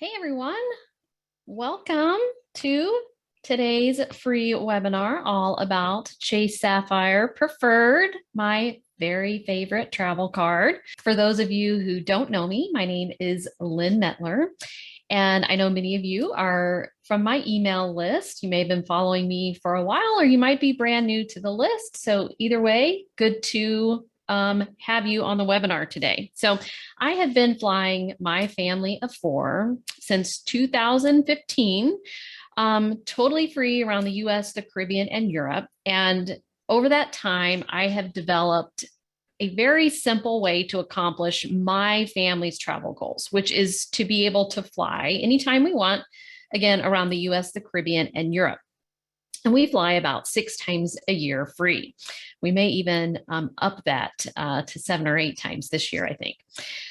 Hey everyone, welcome to today's free webinar all about Chase Sapphire Preferred, my very favorite travel card. For those of you who don't know me, my name is Lynn Metler, and I know many of you are from my email list. You may have been following me for a while, or you might be brand new to the list. So either way, good to have you on the webinar today. So I have been flying my family of four since 2015, totally free around the US, the Caribbean, and Europe. And over that time, I have developed a very simple way to accomplish my family's travel goals, which is to be able to fly anytime we want, again, around the US, the Caribbean, and Europe. And we fly about 6 times a year free. We may even up that to 7 or 8 times this year, I think.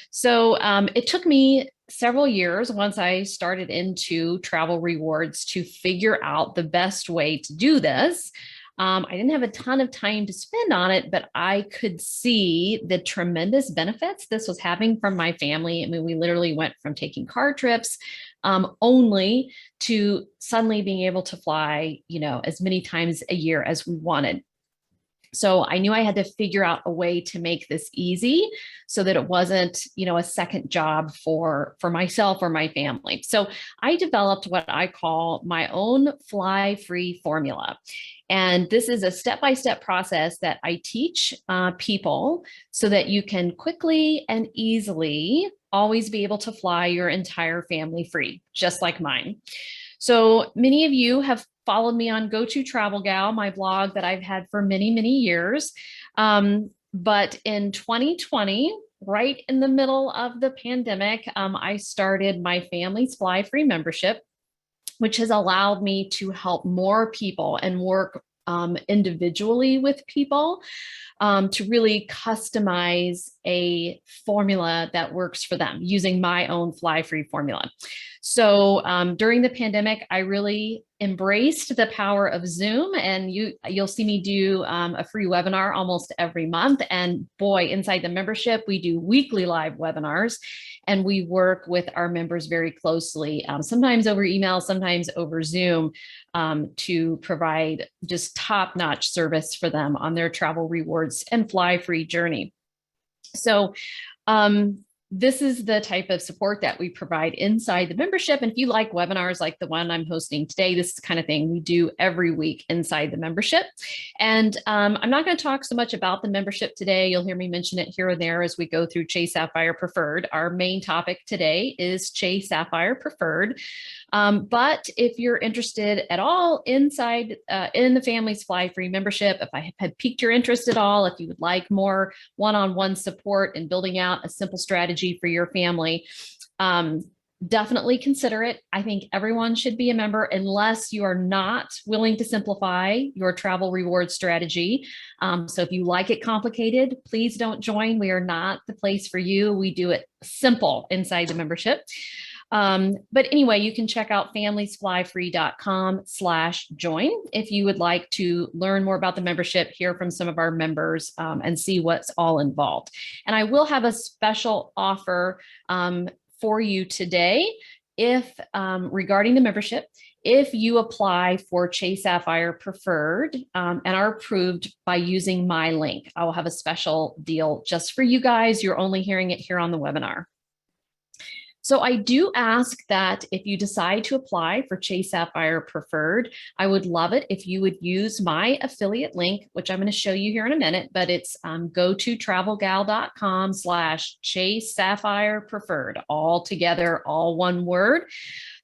So it took me several years once I started into travel rewards to figure out the best way to do this. I didn't have a ton of time to spend on it, but I could see the tremendous benefits this was having from my family. I mean, we literally went from taking car trips only to suddenly being able to fly, as many times a year as we wanted. So I knew I had to figure out a way to make this easy so that it wasn't, a second job for myself or my family. So I developed what I call my own fly free formula. And this is a step-by-step process that I teach people so that you can quickly and easily always be able to fly your entire family free, just like mine. So many of you have followed me on Go To Travel Gal, my blog that I've had for many, many years. But in 2020, right in the middle of the pandemic, I started my family's Fly Free membership, which has allowed me to help more people and work individually with people to really customize a formula that works for them using my own Fly Free formula. So during the pandemic, I really embraced the power of Zoom, and you'll see me do a free webinar almost every month. And boy, inside the membership, we do weekly live webinars, and we work with our members very closely, sometimes over email, sometimes over Zoom, to provide just top-notch service for them on their travel rewards and fly free journey. So this is the type of support that we provide inside the membership. And if you like webinars like the one I'm hosting today, this is the kind of thing we do every week inside the membership. And I'm not going to talk so much about the membership today. You'll hear me mention it here and there as we go through Chase Sapphire Preferred. Our main topic today is Chase Sapphire Preferred. But if you're interested at all inside in the family's Fly Free membership, if I have piqued your interest at all, if you would like more one-on-one support in building out a simple strategy for your family, definitely consider it. I think everyone should be a member unless you are not willing to simplify your travel reward strategy. So if you like it complicated, please don't join. We are not the place for you. We do it simple inside the membership. But anyway, you can check out familiesflyfree.com/join if you would like to learn more about the membership, hear from some of our members, and see what's all involved. And I will have a special offer for you today if regarding the membership. If you apply for Chase Sapphire Preferred and are approved by using my link, I will have a special deal just for you guys. You're only hearing it here on the webinar. So I do ask that if you decide to apply for Chase Sapphire Preferred, I would love it if you would use my affiliate link, which I'm going to show you here in a minute, but it's gototravelgal.com/Chase Sapphire Preferred, all together, all one word.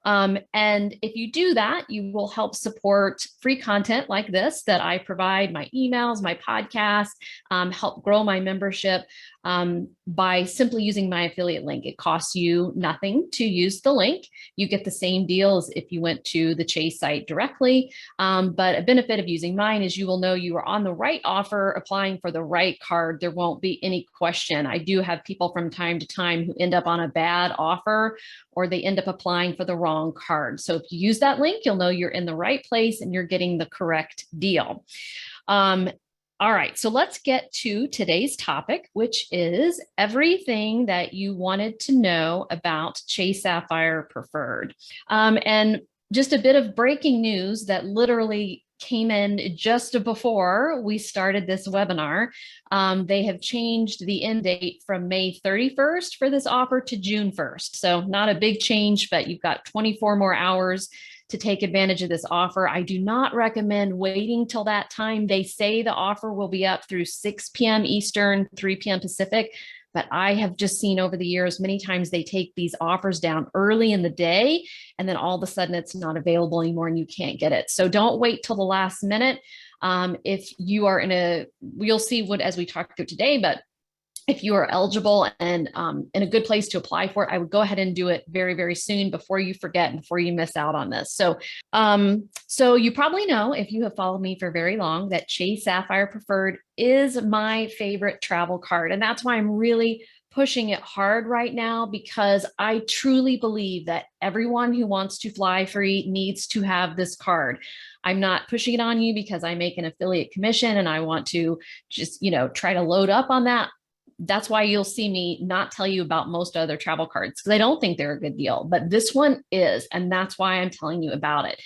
And if you do that, you will help support free content like this that I provide, my emails, my podcast, help grow my membership by simply using my affiliate link. It costs you nothing to use the link. You get the same deal as if you went to the Chase site directly. But a benefit of using mine is you will know you are on the right offer, applying for the right card. There won't be any question. I do have people from time to time who end up on a bad offer, or they end up applying for the wrong card. So if you use that link, you'll know you're in the right place and you're getting the correct deal. All right, so let's get to today's topic, which is everything that you wanted to know about Chase Sapphire Preferred. And just a bit of breaking news that literally came in just before we started this webinar. They have changed the end date from May 31st for this offer to June 1st. So not a big change, but you've got 24 more hours to take advantage of this offer. I do not recommend waiting till that time. They say the offer will be up through 6 p.m. Eastern, 3 p.m. Pacific, but I have just seen over the years, many times they take these offers down early in the day, and then all of a sudden it's not available anymore and you can't get it. So don't wait till the last minute. If you are we'll see what as we talk through today, but if you are eligible and in a good place to apply for it, I would go ahead and do it very, very soon before you forget, before you miss out on this. So you probably know, if you have followed me for very long, that Chase Sapphire Preferred is my favorite travel card. And that's why I'm really pushing it hard right now, because I truly believe that everyone who wants to fly free needs to have this card. I'm not pushing it on you because I make an affiliate commission and I want to just, try to load up on that. That's why you'll see me not tell you about most other travel cards, because I don't think they're a good deal, but this one is, and that's why I'm telling you about it.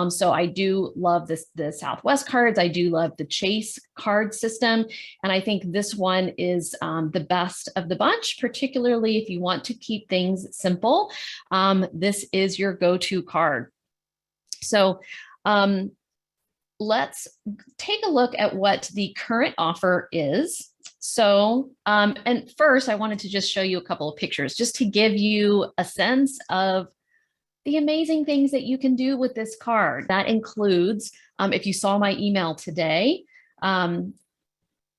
So I do love the Southwest cards. I do love the Chase card system. And I think this one is the best of the bunch, particularly if you want to keep things simple. This is your go-to card. So let's take a look at what the current offer is. So, and first I wanted to just show you a couple of pictures just to give you a sense of the amazing things that you can do with this card. That includes, if you saw my email today,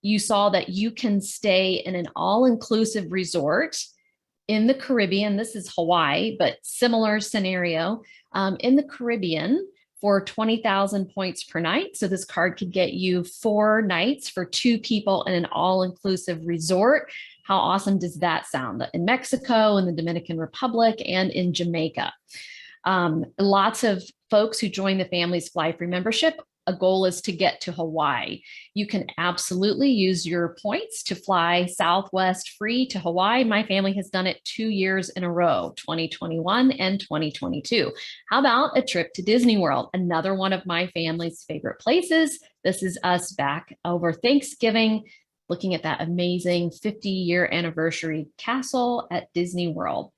you saw that you can stay in an all-inclusive resort in the Caribbean. This is Hawaii, but similar scenario in the Caribbean for 20,000 points per night. So this card could get you 4 nights for 2 people in an all-inclusive resort. How awesome does that sound? In Mexico, in the Dominican Republic, and in Jamaica. Lots of folks who join the Families Fly Free membership, a goal is to get to Hawaii. You can absolutely use your points to fly Southwest free to Hawaii. My family has done it 2 years in a row, 2021 and 2022. How about a trip to Disney World? Another one of my family's favorite places. This is us back over Thanksgiving, looking at that amazing 50-year anniversary castle at Disney World.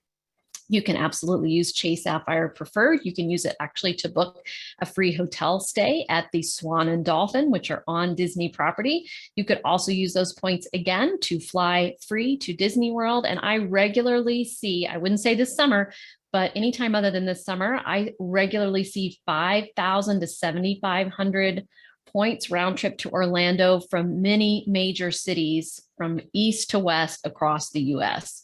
You can absolutely use Chase Sapphire Preferred. You can use it actually to book a free hotel stay at the Swan and Dolphin, which are on Disney property. You could also use those points again to fly free to Disney World. And I regularly see, I wouldn't say this summer, but anytime other than this summer, I regularly see 5,000 to 7,500 points round trip to Orlando from many major cities from east to west across the US.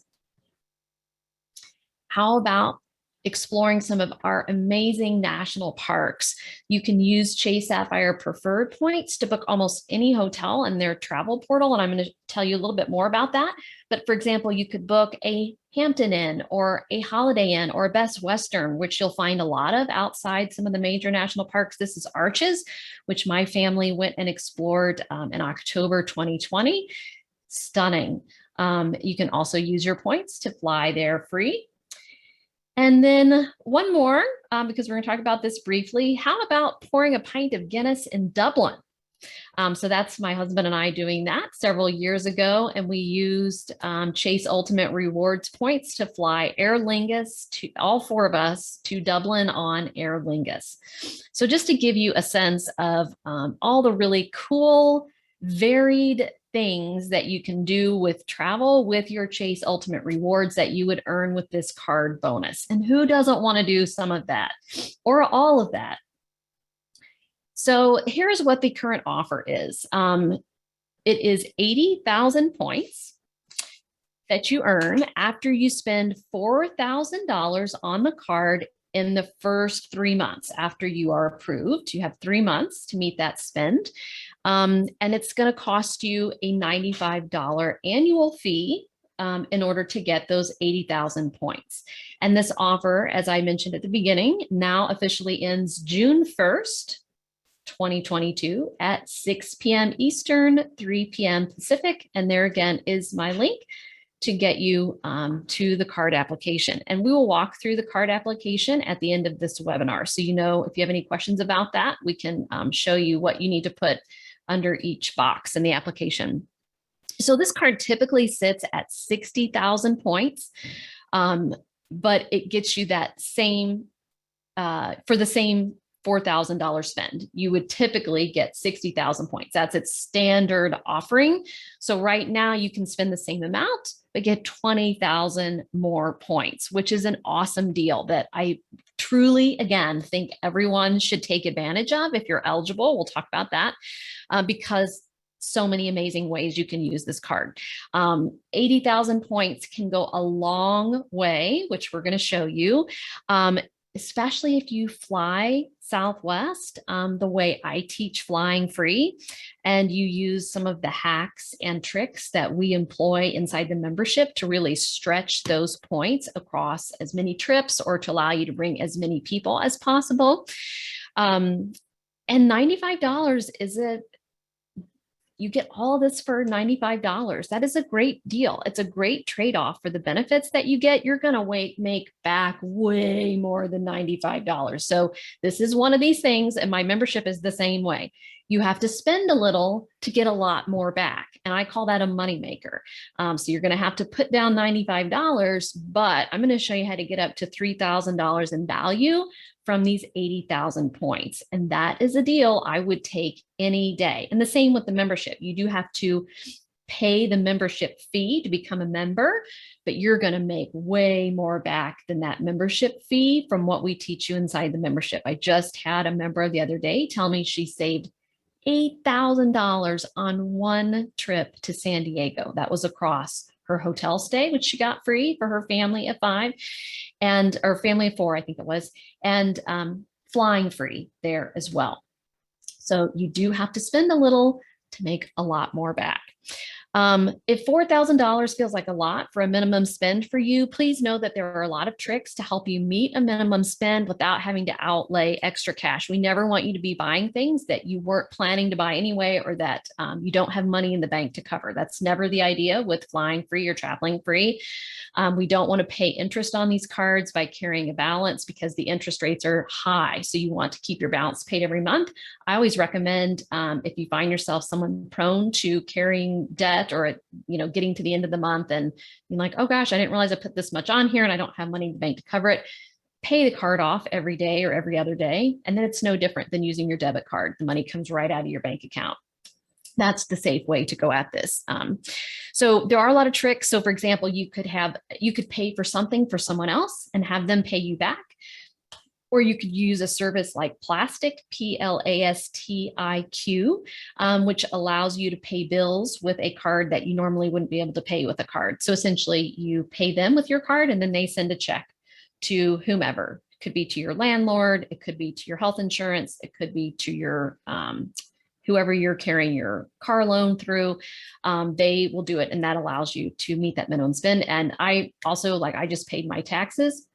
How about exploring some of our amazing national parks? You can use Chase Sapphire Preferred points to book almost any hotel in their travel portal, and I'm going to tell you a little bit more about that. But for example, you could book a Hampton Inn or a Holiday Inn or a Best Western, which you'll find a lot of outside some of the major national parks. This is Arches, which my family went and explored in October 2020. Stunning. You can also use your points to fly there free. And then one more, because we're going to talk about this briefly. How about pouring a pint of Guinness in Dublin? So that's my husband and I doing that several years ago. And we used Chase Ultimate Rewards points to fly Aer Lingus, to all 4 of us, to Dublin on Aer Lingus. So just to give you a sense of all the really cool, varied things that you can do with travel with your Chase Ultimate Rewards that you would earn with this card bonus. And who doesn't want to do some of that or all of that? So here's what the current offer is. It is 80,000 points that you earn after you spend $4,000 on the card in the first 3 months after you are approved. You have 3 months to meet that spend. And it's going to cost you a $95 annual fee in order to get those 80,000 points. And this offer, as I mentioned at the beginning, now officially ends June 1st, 2022 at 6 p.m. Eastern, 3 p.m. Pacific. And there again is my link to get you to the card application. And we will walk through the card application at the end of this webinar. So, you know, if you have any questions about that, we can show you what you need to put under each box in the application. So this card typically sits at 60,000 points, but it gets you that same, for the same $4,000 spend, you would typically get 60,000 points. That's its standard offering. So right now you can spend the same amount, but get 20,000 more points, which is an awesome deal that I truly, again, think everyone should take advantage of if you're eligible. We'll talk about that because so many amazing ways you can use this card. 80,000 points can go a long way, which we're going to show you. Especially if you fly Southwest, the way I teach flying free, and you use some of the hacks and tricks that we employ inside the membership to really stretch those points across as many trips or to allow you to bring as many people as possible. And $95 is you get all this for $95. That is a great deal. It's a great trade-off for the benefits that you get. You're going to make back way more than $95. So this is one of these things, and my membership is the same way. You have to spend a little to get a lot more back. And I call that a moneymaker. So you're going to have to put down $95, but I'm going to show you how to get up to $3,000 in value from these 80,000 points. And that is a deal I would take any day. And the same with the membership. You do have to pay the membership fee to become a member, but you're going to make way more back than that membership fee from what we teach you inside the membership. I just had a member the other day tell me she saved $8,000 on one trip to San Diego. That was across her hotel stay, which she got free for her family of 5 or family of 4, I think it was, and flying free there as well. So you do have to spend a little to make a lot more back. If $4,000 feels like a lot for a minimum spend for you, please know that there are a lot of tricks to help you meet a minimum spend without having to outlay extra cash. We never want you to be buying things that you weren't planning to buy anyway, or that you don't have money in the bank to cover. That's never the idea with flying free or traveling free. We don't want to pay interest on these cards by carrying a balance because the interest rates are high. So you want to keep your balance paid every month. I always recommend if you find yourself someone prone to carrying debt or getting to the end of the month and you're like, oh gosh, I didn't realize I put this much on here and I don't have money in the bank to cover it, pay the card off every day or every other day. And then it's no different than using your debit card. The money comes right out of your bank account. That's the safe way to go at this. So there are a lot of tricks. So for example, you could pay for something for someone else and have them pay you back. Or you could use a service like Plastic, Plastiq, which allows you to pay bills with a card that you normally wouldn't be able to pay with a card. So essentially you pay them with your card and then they send a check to whomever. It could be to your landlord, it could be to your health insurance, it could be to your whoever you're carrying your car loan through. They will do it, and that allows you to meet that minimum spend. And I also, I just paid my taxes,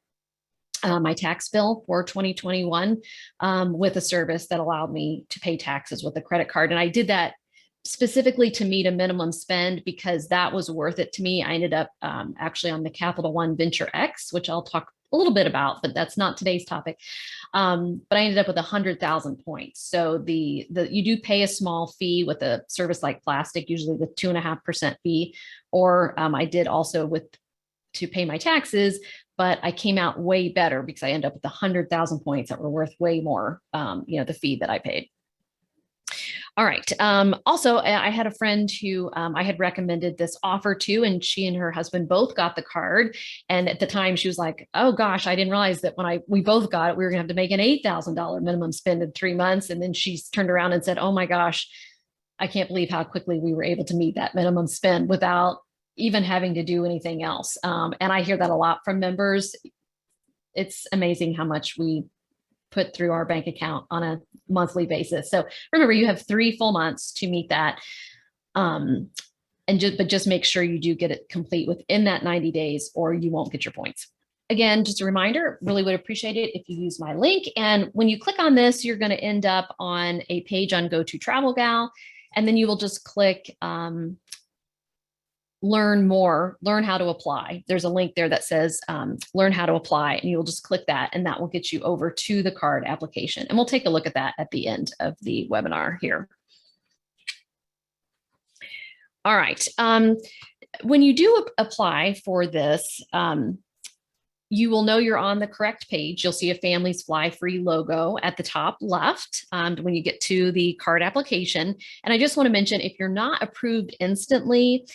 my tax bill for 2021 with a service that allowed me to pay taxes with a credit card. And I did that specifically to meet a minimum spend because that was worth it to me. I ended up actually on the Capital One Venture X, which I'll talk a little bit about, but that's not today's topic. But I ended up with 100,000 points. So you do pay a small fee with a service like Plastic, usually the 2.5% fee, or I did also to pay my taxes, but I came out way better because I ended up with 100,000 points that were worth way more, the fee that I paid. All right. Also, I had a friend who I had recommended this offer to, and she and her husband both got the card. And at the time she was like, oh gosh, I didn't realize that when we both got it, we were gonna have to make an $8,000 minimum spend in 3 months. And then she turned around and said, oh my gosh, I can't believe how quickly we were able to meet that minimum spend without even having to do anything else. And I hear that a lot from members. It's amazing how much we put through our bank account on a monthly basis. So remember, you have 3 full months to meet that. But just make sure you do get it complete within that 90 days or you won't get your points. Again, just a reminder, really would appreciate it if you use my link. And when you click on this, you're going to end up on a page on Go to Travel Gal, and then you will just click learn more, learn how to apply. There's a link there that says learn how to apply, and you'll just click that, and that will get you over to the card application. And we'll take a look at that at the end of the webinar here. All right. When you do apply for this, you will know you're on the correct page. You'll see a Families Fly Free logo at the top left when you get to the card application. And I just want to mention, if you're not approved instantly,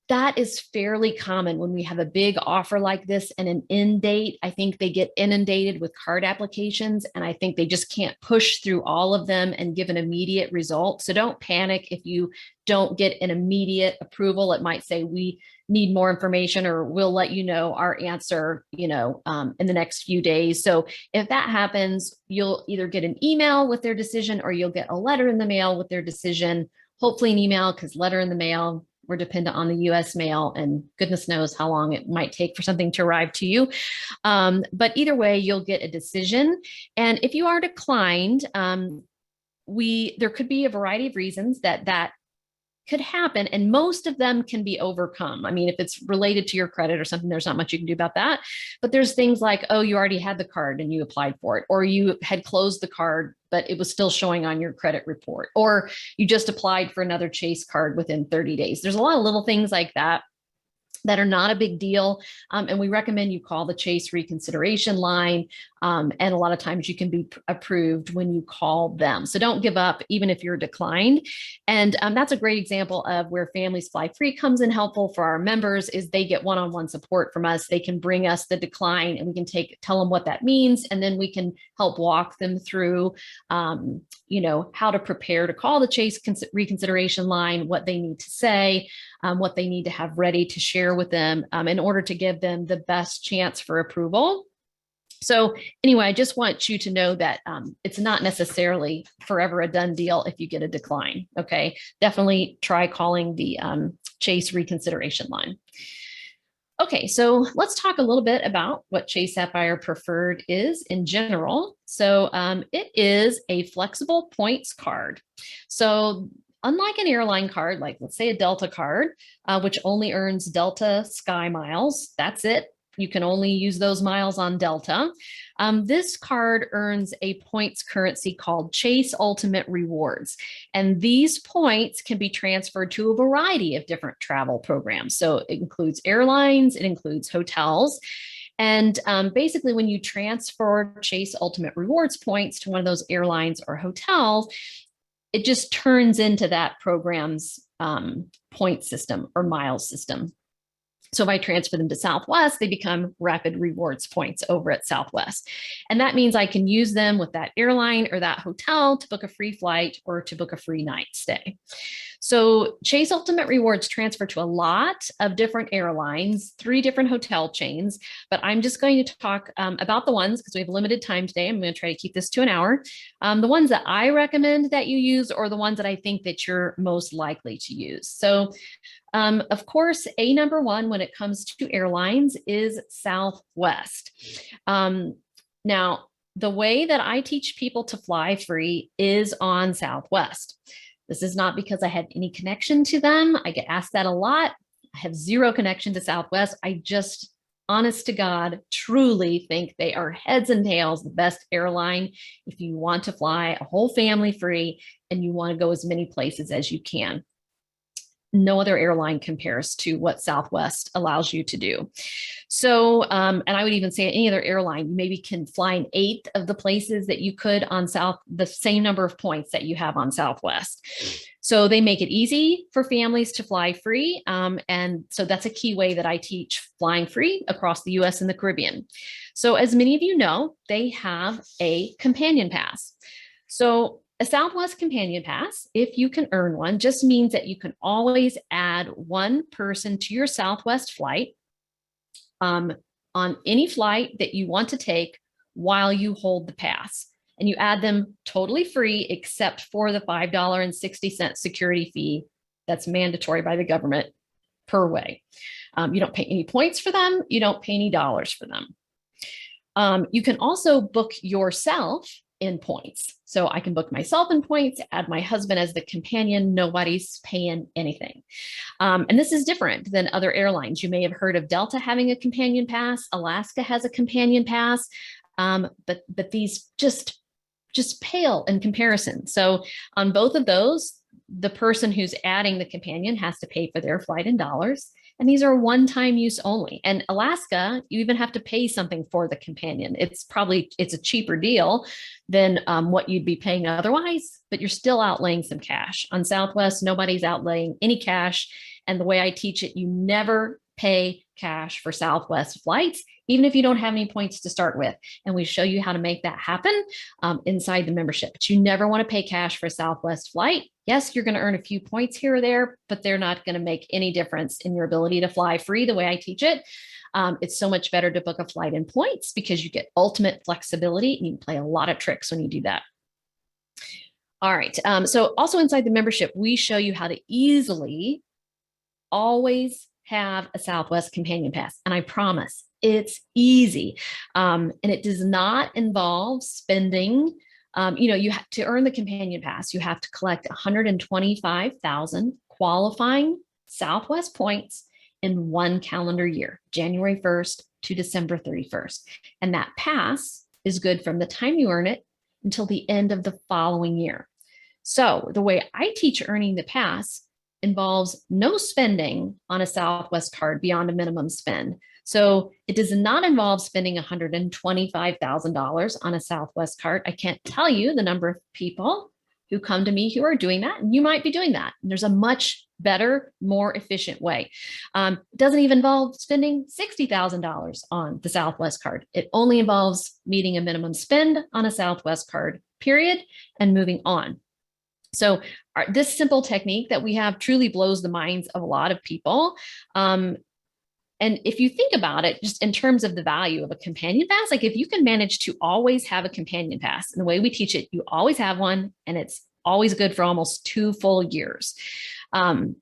that is fairly common when we have a big offer like this and an end date. I think they get inundated with card applications, and I think they just can't push through all of them and give an immediate result. So don't panic if you don't get an immediate approval. It might say, we need more information, or we'll let you know our answer, in the next few days. So if that happens, you'll either get an email with their decision, or you'll get a letter in the mail with their decision. Hopefully an email, because letter in the mail, we're dependent on the US mail, and goodness knows how long it might take for something to arrive to you. But either way, you'll get a decision. And if you are declined, there could be a variety of reasons that could happen, and most of them can be overcome. I mean, if it's related to your credit or something, there's not much you can do about that. But there's things like, oh, you already had the card and you applied for it, or you had closed the card, but it was still showing on your credit report, or you just applied for another Chase card within 30 days. There's a lot of little things like that are not a big deal. And we recommend you call the Chase reconsideration line. And a lot of times you can be approved when you call them. So don't give up, even if you're declined. And that's a great example of where Families Fly Free comes in helpful for our members, is they get one-on-one support from us. They can bring us the decline, and we can tell them what that means. And then we can help walk them through, how to prepare to call the Chase reconsideration line, what they need to say, what they need to have ready to share with them in order to give them the best chance for approval. So anyway, I just want you to know that it's not necessarily forever a done deal if you get a decline. Okay, definitely try calling the Chase reconsideration line. Okay, so let's talk a little bit about what Chase Sapphire Preferred is in general. So it is a flexible points card. So unlike an airline card, like let's say a Delta card, which only earns Delta Sky miles, that's it. You can only use those miles on Delta. This card earns a points currency called Chase Ultimate Rewards. And these points can be transferred to a variety of different travel programs. So it includes airlines, it includes hotels. And basically, when you transfer Chase Ultimate Rewards points to one of those airlines or hotels, it just turns into that program's point system or miles system. So if I transfer them to Southwest, they become Rapid Rewards points over at Southwest. And that means I can use them with that airline or that hotel to book a free flight or to book a free night stay. So Chase Ultimate Rewards transfer to a lot of different airlines, 3 different hotel chains, but I'm just going to talk about the ones, because we have limited time today. I'm going to try to keep this to an hour. The ones that I recommend that you use, or the ones that I think that you're most likely to use. So of course, number 1 when it comes to airlines is Southwest. Now, the way that I teach people to fly free is on Southwest. This is not because I have any connection to them. I get asked that a lot. I have zero connection to Southwest. I just, honest to God, truly think they are heads and tails the best airline if you want to fly a whole family free and you want to go as many places as you can. No other airline compares to what Southwest allows you to do. So, and I would even say any other airline, you maybe can fly an 1/8 of the places that you could on the same number of points that you have on Southwest. So they make it easy for families to fly free. And so that's a key way that I teach flying free across the US and the Caribbean. So as many of you know, they have a companion pass. So a Southwest Companion Pass, if you can earn one, just means that you can always add one person to your Southwest flight on any flight that you want to take while you hold the pass. And you add them totally free, except for the $5.60 security fee that's mandatory by the government per way. You don't pay any points for them. You don't pay any dollars for them. You can also book yourself in points. So I can book myself in points, add my husband as the companion. Nobody's paying anything. And this is different than other airlines. You may have heard of Delta having a companion pass. Alaska has a companion pass. But these just pale in comparison. So on both of those, the person who's adding the companion has to pay for their flight in dollars. And these are one-time use only. And Alaska, you even have to pay something for the companion. It's a cheaper deal than what you'd be paying otherwise, but you're still outlaying some cash. On Southwest, nobody's outlaying any cash. And the way I teach it, you never pay cash for Southwest flights, even if you don't have any points to start with. And we show you how to make that happen inside the membership. But you never want to pay cash for a Southwest flight. Yes, you're going to earn a few points here or there, but they're not going to make any difference in your ability to fly free the way I teach it. It's so much better to book a flight in points because you get ultimate flexibility and you can play a lot of tricks when you do that. All right. So also inside the membership, we show you how to easily always have a Southwest companion pass. And I promise it's easy. And it does not involve spending, you have to earn the companion pass. You have to collect 125,000 qualifying Southwest points in one calendar year, January 1st to December 31st. And that pass is good from the time you earn it until the end of the following year. So the way I teach earning the pass involves no spending on a Southwest card beyond a minimum spend. So it does not involve spending $125,000 on a Southwest card. I can't tell you the number of people who come to me who are doing that, and you might be doing that. And there's a much better, more efficient way. It doesn't even involve spending $60,000 on the Southwest card. It only involves meeting a minimum spend on a Southwest card, period, and moving on. So this simple technique that we have truly blows the minds of a lot of people. And if you think about it, just in terms of the value of a companion pass, like if you can manage to always have a companion pass, and the way we teach it, you always have one, and it's always good for almost 2 full years. The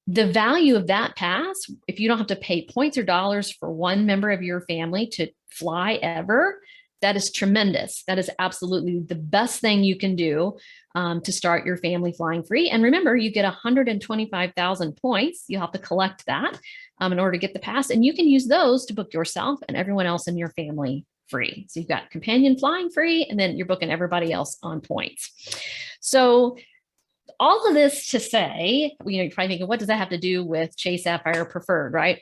value of that pass, if you don't have to pay points or dollars for one member of your family to fly ever, that is tremendous. That is absolutely the best thing you can do to start your family flying free. And remember, you get 125,000 points. You have to collect that in order to get the pass. And you can use those to book yourself and everyone else in your family free. So you've got companion flying free, and then you're booking everybody else on points. So all of this to say, you're probably thinking, what does that have to do with Chase Sapphire Preferred, right?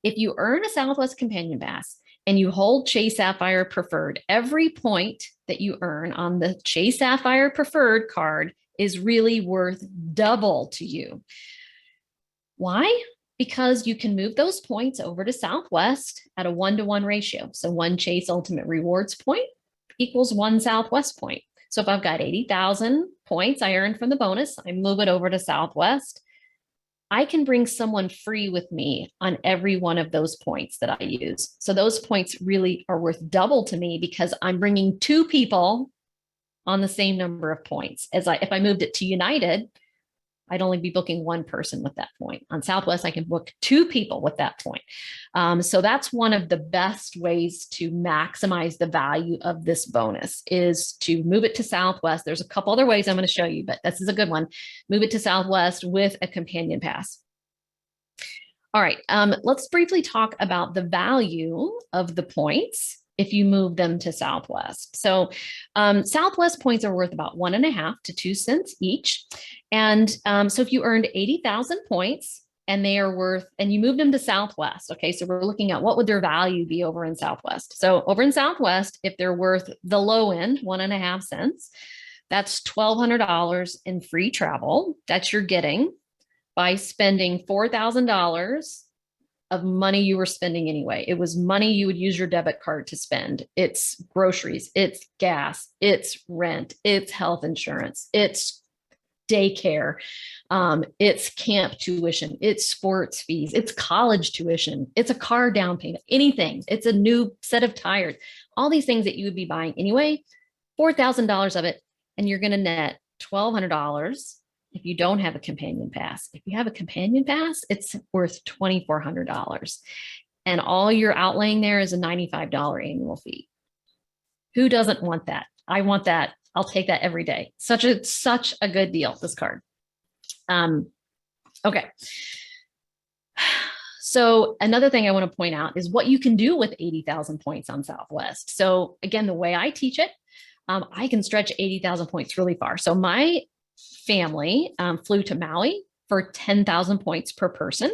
If you earn a Southwest companion pass, and you hold Chase Sapphire Preferred, every point that you earn on the Chase Sapphire Preferred card is really worth double to you. Why? Because you can move those points over to Southwest at a 1-to-1 ratio. So 1 Chase Ultimate Rewards point equals 1 Southwest point. So if I've got 80,000 points I earned from the bonus, I move it over to Southwest. I can bring someone free with me on every one of those points that I use. So those points really are worth double to me because I'm bringing 2 people on the same number of points. If I moved it to United, I'd only be booking 1 person with that point. On Southwest, I can book 2 people with that point. So that's one of the best ways to maximize the value of this bonus is to move it to Southwest. There's a couple other ways I'm going to show you, but this is a good one. Move it to Southwest with a companion pass. All right, let's briefly talk about the value of the points if you move them to Southwest. So Southwest points are worth about 1.5 to 2 cents each. And so if you earned 80,000 points and they are worth, and you moved them to Southwest, okay, so we're looking at what would their value be over in Southwest. So over in Southwest, if they're worth the low end, 1.5 cents, that's $1,200 in free travel that you're getting by spending $4,000 of money you were spending anyway. It was money you would use your debit card to spend. It's groceries, it's gas, it's rent, it's health insurance, it's daycare, it's camp tuition, it's sports fees, it's college tuition, it's a car down payment, anything. It's a new set of tires, all these things that you would be buying anyway, $4,000 of it, and you're going to net $1,200 if you don't have a companion pass. If you have a companion pass, it's worth $2,400. and all you're outlaying there is a $95 annual fee. Who doesn't want that? I want that. I'll take that every day. Such a good deal, this card. Okay. So another thing I want to point out is what you can do with 80,000 points on Southwest. So again, the way I teach it, I can stretch 80,000 points really far. So my family flew to Maui for 10,000 points per person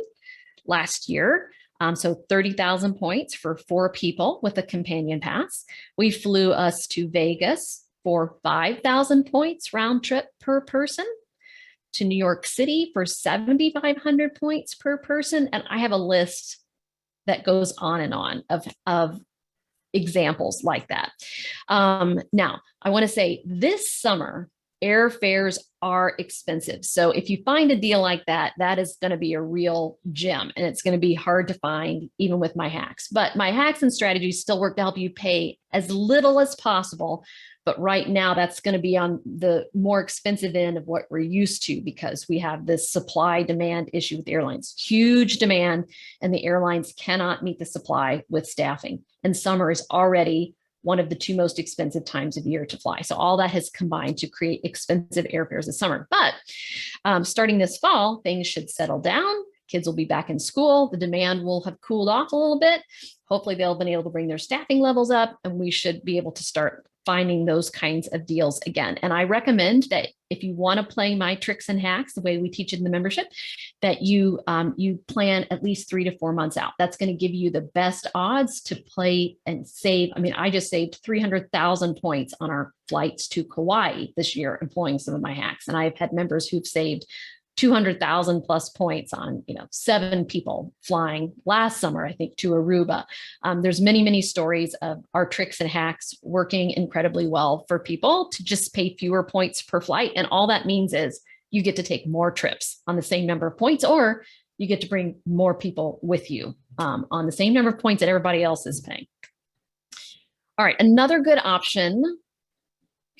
last year. So 30,000 points for 4 people with a companion pass. We flew us to Vegas for 5,000 points round trip per person, to New York City for 7,500 points per person. And I have a list that goes on and on of examples like that. Now, I want to say this summer, airfares are expensive. So if you find a deal like that, that is going to be a real gem, and it's going to be hard to find even with my hacks. But my hacks and strategies still work to help you pay as little as possible. But right now, that's going to be on the more expensive end of what we're used to, because we have this supply demand issue with airlines, huge demand, and the airlines cannot meet the supply with staffing. And summer is already one of the 2 most expensive times of year to fly. So all that has combined to create expensive airfares this summer. But starting this fall, things should settle down. Kids will be back in school. The demand will have cooled off a little bit. Hopefully they'll have been able to bring their staffing levels up, and we should be able to start finding those kinds of deals again. And I recommend that if you want to play my tricks and hacks, the way we teach it in the membership, that you plan at least 3 to 4 months out. That's going to give you the best odds to play and save. I mean, I just saved 300,000 points on our flights to Kauai this year, employing some of my hacks. And I've had members who've saved 200,000 plus points on, 7 people flying last summer, I think, to Aruba. There's many stories of our tricks and hacks working incredibly well for people to just pay fewer points per flight. And all that means is you get to take more trips on the same number of points, or you get to bring more people with you on the same number of points that everybody else is paying. All right, another good option.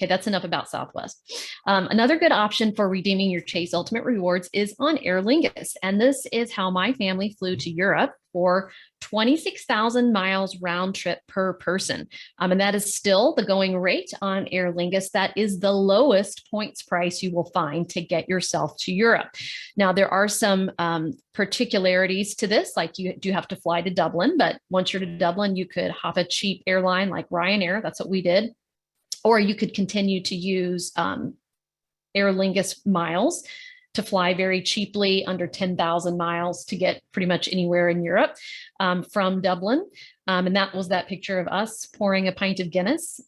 Okay, that's enough about Southwest. Another good option for redeeming your Chase Ultimate Rewards is on Aer Lingus. And this is how my family flew to Europe for 26,000 miles round trip per person. And that is still the going rate on Aer Lingus. That is the lowest points price you will find to get yourself to Europe. Now, there are some particularities to this, like you do have to fly to Dublin, but once you're to Dublin, you could hop a cheap airline like Ryanair. That's what we did. Or you could continue to use Aer Lingus miles to fly very cheaply, under 10,000 miles, to get pretty much anywhere in Europe from Dublin. And that was that picture of us pouring a pint of Guinness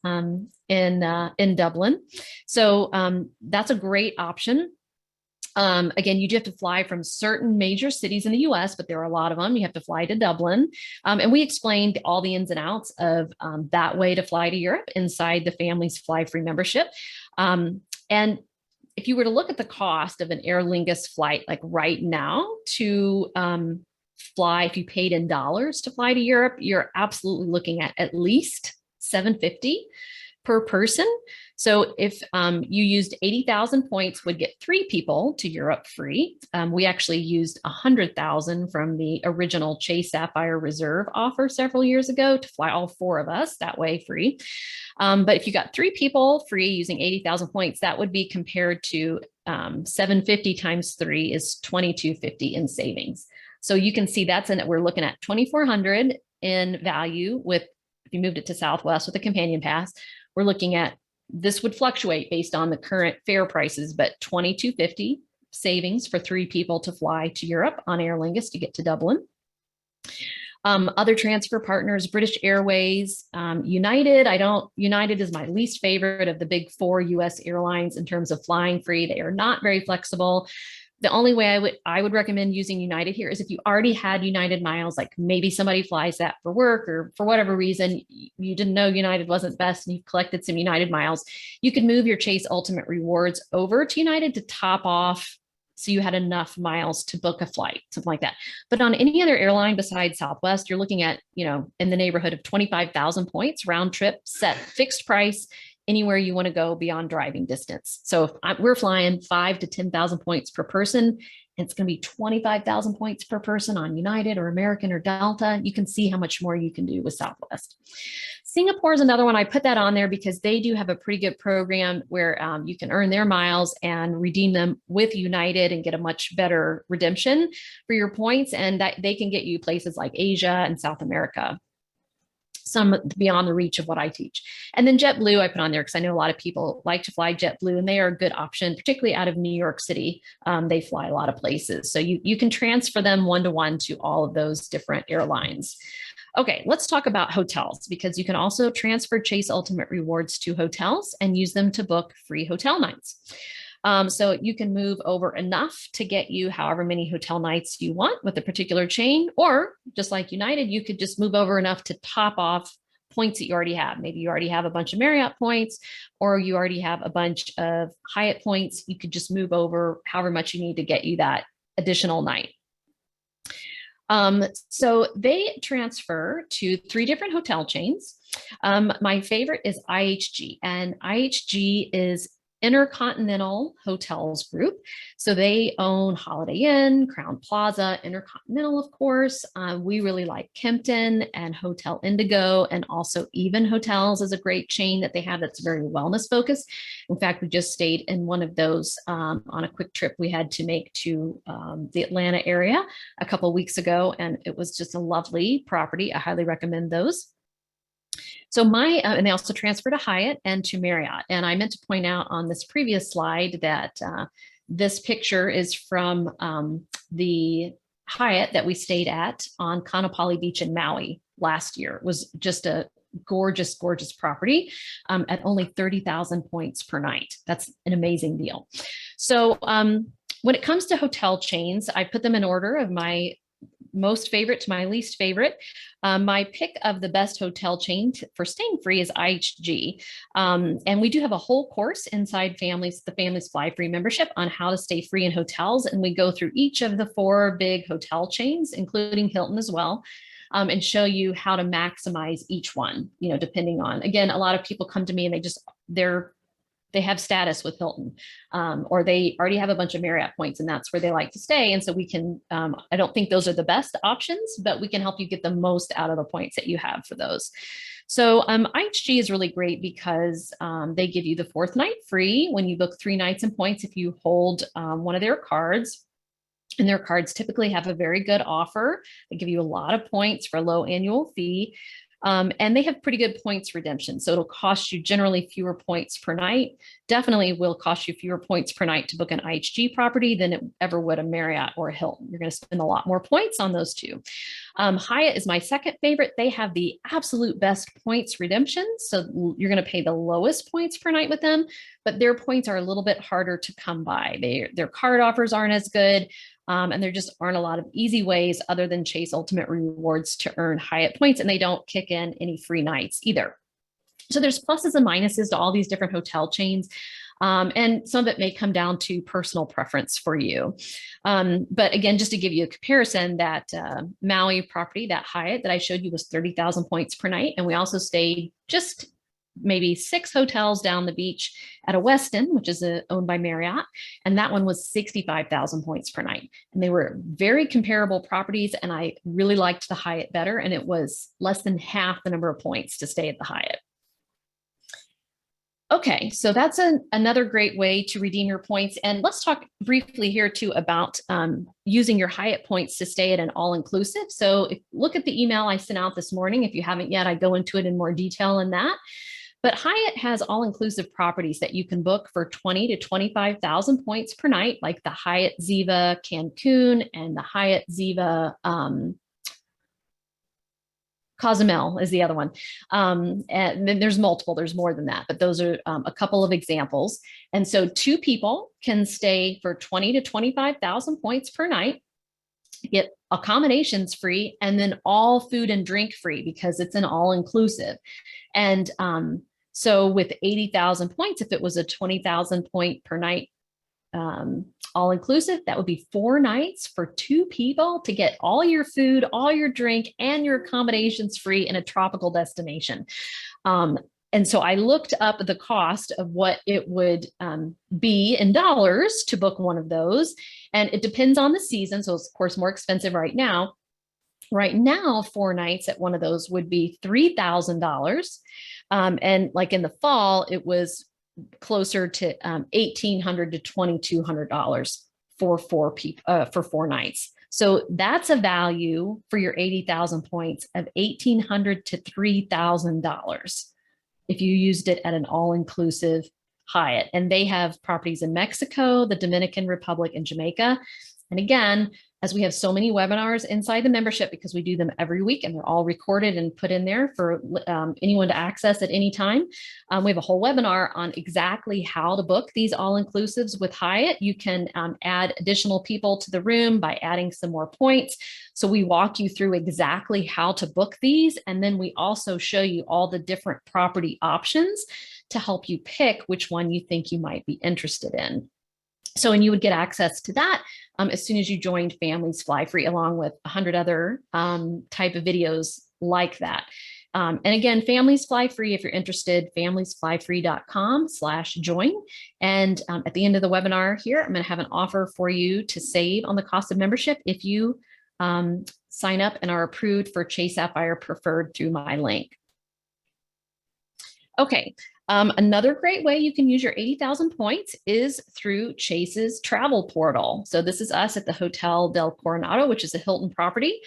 in Dublin. So that's a great option. Again, you do have to fly from certain major cities in the US, but there are a lot of them. You have to fly to Dublin. And we explained all the ins and outs of that way to fly to Europe inside the Families Fly Free membership. And if you were to look at the cost of an Aer Lingus flight, like right now, to fly, if you paid in dollars to fly to Europe, you're absolutely looking at least $750 per person. So if you used 80,000 points, would get 3 people to Europe free. We actually used 100,000 from the original Chase Sapphire Reserve offer several years ago to fly all 4 of us that way free. But if you got 3 people free using 80,000 points, that would be compared to 750 times 3 is 2,250 in savings. So you can see we're looking at 2,400 in value with, if you moved it to Southwest with a companion pass. We're looking at, this would fluctuate based on the current fare prices, but 2,250 savings for 3 people to fly to Europe on Aer Lingus to get to Dublin. Other transfer partners, British Airways, United. United is my least favorite of the big 4 US airlines in terms of flying free. They are not very flexible. The only way I would recommend using United here is if you already had United miles, like maybe somebody flies that for work, or for whatever reason, you didn't know United wasn't best and you've collected some United miles. You could move your Chase Ultimate Rewards over to United to top off, so you had enough miles to book a flight, something like that. But on any other airline besides Southwest, you're looking at, in the neighborhood of 25,000 points round trip, set fixed price, anywhere you want to go beyond driving distance. So if we're flying 5,000 to 10,000 points per person, It's going to be 25,000 points per person on United or American or Delta. You can see how much more you can do with Southwest. Singapore is another one. I put that on there because they do have a pretty good program where you can earn their miles and redeem them with United and get a much better redemption for your points. And that they can get you places like Asia and South America, some beyond the reach of what I teach. And then JetBlue I put on there because I know a lot of people like to fly JetBlue, and they are a good option, particularly out of New York City. They fly a lot of places. So you can transfer them one-to-one to all of those different airlines. Okay, let's talk about hotels, because you can also transfer Chase Ultimate Rewards to hotels and use them to book free hotel nights. So you can move over enough to get you however many hotel nights you want with a particular chain, or just like United, you could just move over enough to top off points that you already have. Maybe you already have a bunch of Marriott points, or you already have a bunch of Hyatt points. You could just move over however much you need to get you that additional night. So they transfer to 3 different hotel chains. My favorite is IHG, and IHG is Intercontinental Hotels Group. So they own Holiday Inn, Crown Plaza, Intercontinental, of course. We really like Kimpton and Hotel Indigo, and also Even Hotels is a great chain that they have that's very wellness focused. In fact, we just stayed in one of those on a quick trip we had to make to the Atlanta area a couple of weeks ago, and it was just a lovely property. I highly recommend those. So and they also transfer to Hyatt and to Marriott. And I meant to point out on this previous slide that this picture is from the Hyatt that we stayed at on Kaanapali Beach in Maui last year. It was just a gorgeous, gorgeous property at only 30,000 points per night. That's an amazing deal. So when it comes to hotel chains, I put them in order of my most favorite to my least favorite. My pick of the best hotel chain for staying free is IHG. And we do have a whole course inside the Families Fly Free membership on how to stay free in hotels. And we go through each of the 4 big hotel chains, including Hilton as well, and show you how to maximize each one, depending on, again, a lot of people come to me and they have status with Hilton, or they already have a bunch of Marriott points, and that's where they like to stay. And so we can, I don't think those are the best options, but we can help you get the most out of the points that you have for those. So IHG is really great because they give you the 4th night free when you book 3 nights and points if you hold one of their cards. And their cards typically have a very good offer. They give you a lot of points for a low annual fee. And they have pretty good points redemption. So it'll cost you generally fewer points per night. Definitely will cost you fewer points per night to book an IHG property than it ever would a Marriott or a Hilton. You're going to spend a lot more points on those 2. Hyatt is my second favorite. They have the absolute best points redemption. So you're going to pay the lowest points per night with them, but their points are a little bit harder to come by. Their card offers aren't as good. And there just aren't a lot of easy ways other than Chase Ultimate Rewards to earn Hyatt points, and they don't kick in any free nights either. So there's pluses and minuses to all these different hotel chains. And some of it may come down to personal preference for you. But again, just to give you a comparison, that Maui property, that Hyatt that I showed you was 30,000 points per night. And we also stayed just maybe 6 hotels down the beach at a Westin, which is owned by Marriott. And that one was 65,000 points per night. And they were very comparable properties. And I really liked the Hyatt better. And it was less than half the number of points to stay at the Hyatt. Okay, so that's another great way to redeem your points. And let's talk briefly here too about using your Hyatt points to stay at an all-inclusive. So look at the email I sent out this morning. If you haven't yet, I go into it in more detail in that. But Hyatt has all-inclusive properties that you can book for 20 to 25,000 points per night, like the Hyatt Ziva Cancun and the Hyatt Ziva Cozumel is the other one. And then there's multiple, there's more than that, but those are a couple of examples. And so 2 people can stay for 20 to 25,000 points per night, get accommodations free, and then all food and drink free because it's an all-inclusive. And so with 80,000 points, if it was a 20,000 point per night all-inclusive, that would be 4 nights for 2 people to get all your food, all your drink, and your accommodations free in a tropical destination. And so I looked up the cost of what it would be in dollars to book one of those. And it depends on the season. So it's, of course, more expensive right now. Right now, 4 nights at one of those would be $3,000. And like in the fall, it was closer to $1,800 to $2,200 for 4 people for 4 nights. So that's a value for your 80,000 points of $1,800 to $3,000 if you used it at an all-inclusive Hyatt. And they have properties in Mexico, the Dominican Republic, and Jamaica. And again, as we have so many webinars inside the membership, because we do them every week and they're all recorded and put in there for anyone to access at any time. We have a whole webinar on exactly how to book these all-inclusives with Hyatt. You can add additional people to the room by adding some more points. So we walk you through exactly how to book these. And then we also show you all the different property options to help you pick which one you think you might be interested in. So, and you would get access to that as soon as you joined Families Fly Free, along with 100 other type of videos like that. And again, Families Fly Free, if you're interested, familiesflyfree.com/join. And at the end of the webinar here, I'm going to have an offer for you to save on the cost of membership if you sign up and are approved for Chase Sapphire Preferred through my link. Okay. Another great way you can use your 80,000 points is through Chase's travel portal. So this is us at the Hotel del Coronado, which is a Hilton property.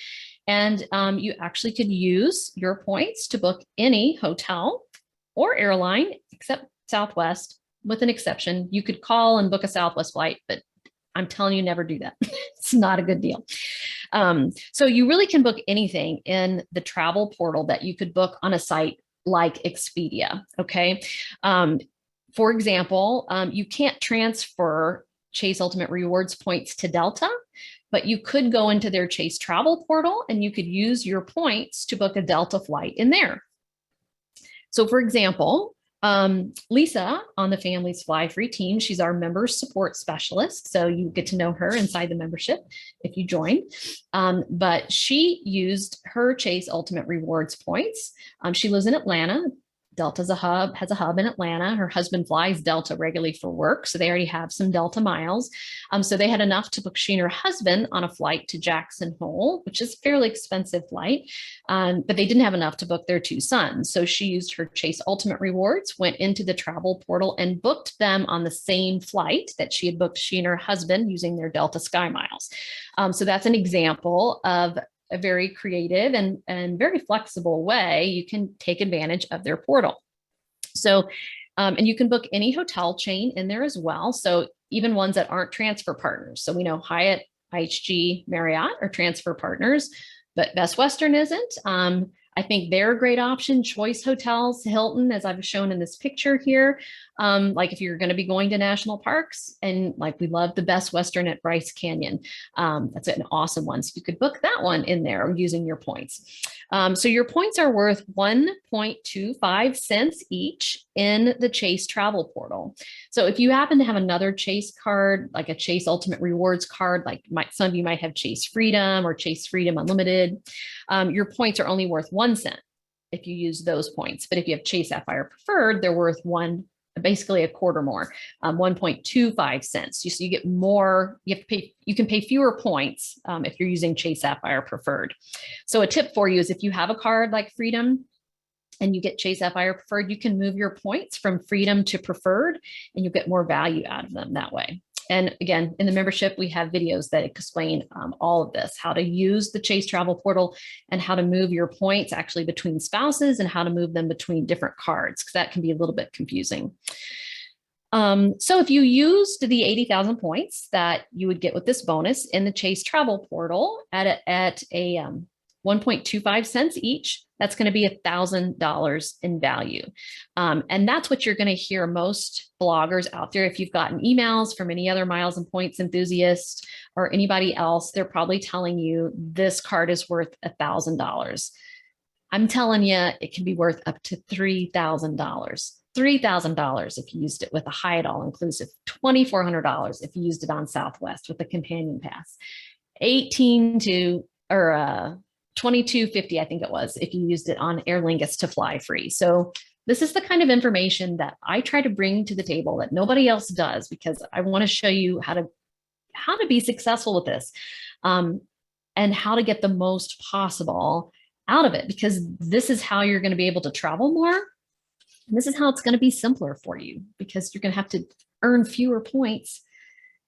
And you actually could use your points to book any hotel or airline except Southwest, with an exception. You could call and book a Southwest flight, but I'm telling you, never do that. It's not a good deal. So you really can book anything in the travel portal that you could book on a site like Expedia, okay? For example, you can't transfer Chase Ultimate Rewards points to Delta, but you could go into their Chase travel portal and you could use your points to book a Delta flight in there. So for example, Lisa on the Families Fly Free team, she's our member support specialist. So you get to know her inside the membership if you join. But she used her Chase Ultimate Rewards points. She lives in Atlanta. Delta's has a hub in Atlanta. Her husband flies Delta regularly for work, so they already have some Delta miles. So they had enough to book she and her husband on a flight to Jackson Hole, which is a fairly expensive flight, but they didn't have enough to book their 2 sons. So she used her Chase Ultimate Rewards, went into the travel portal and booked them on the same flight that she had booked she and her husband using their Delta Sky Miles. So that's an example of a very creative and very flexible way you can take advantage of their portal. So, and you can book any hotel chain in there as well. So even ones that aren't transfer partners. So we know Hyatt, IHG, Marriott are transfer partners, but Best Western isn't. I think they're a great option. Choice Hotels, Hilton, as I've shown in this picture here. Like if you're going to be going to national parks, and like we love the Best Western at Bryce Canyon. That's an awesome one. So you could book that one in there using your points. So your points are worth 1.25 cents each in the Chase travel portal. So if you happen to have another Chase card, like a Chase Ultimate Rewards card, like some of you might have Chase Freedom or Chase Freedom Unlimited, your points are only worth 1 cent if you use those points. But if you have Chase Sapphire Preferred, they're worth basically a quarter more, 1.25 cents. So you get more, you can pay fewer points if you're using Chase Sapphire Preferred. So a tip for you is if you have a card like Freedom and you get Chase Sapphire Preferred, you can move your points from Freedom to Preferred and you'll get more value out of them that way. And again, in the membership, we have videos that explain all of this, how to use the Chase travel portal and how to move your points actually between spouses and how to move them between different cards, because that can be a little bit confusing. So if you used the 80,000 points that you would get with this bonus in the Chase travel portal at a 1.25 cents each, that's going to be $1,000 in value. And that's what you're going to hear most bloggers out there. If you've gotten emails from any other miles and points enthusiasts or anybody else, they're probably telling you this card is worth $1,000. I'm telling you, it can be worth up to $3,000. $3,000 if you used it with a Hyatt all-inclusive, $2,400 if you used it on Southwest with a companion pass, $22.50, I think it was, if you used it on Aer Lingus to fly free. So This is the kind of information that I try to bring to the table that nobody else does, because I want to show you how to be successful with this, and how to get the most possible out of it, because this is how you're going to be able to travel more. And this is how it's going to be simpler for you, because you're going to have to earn fewer points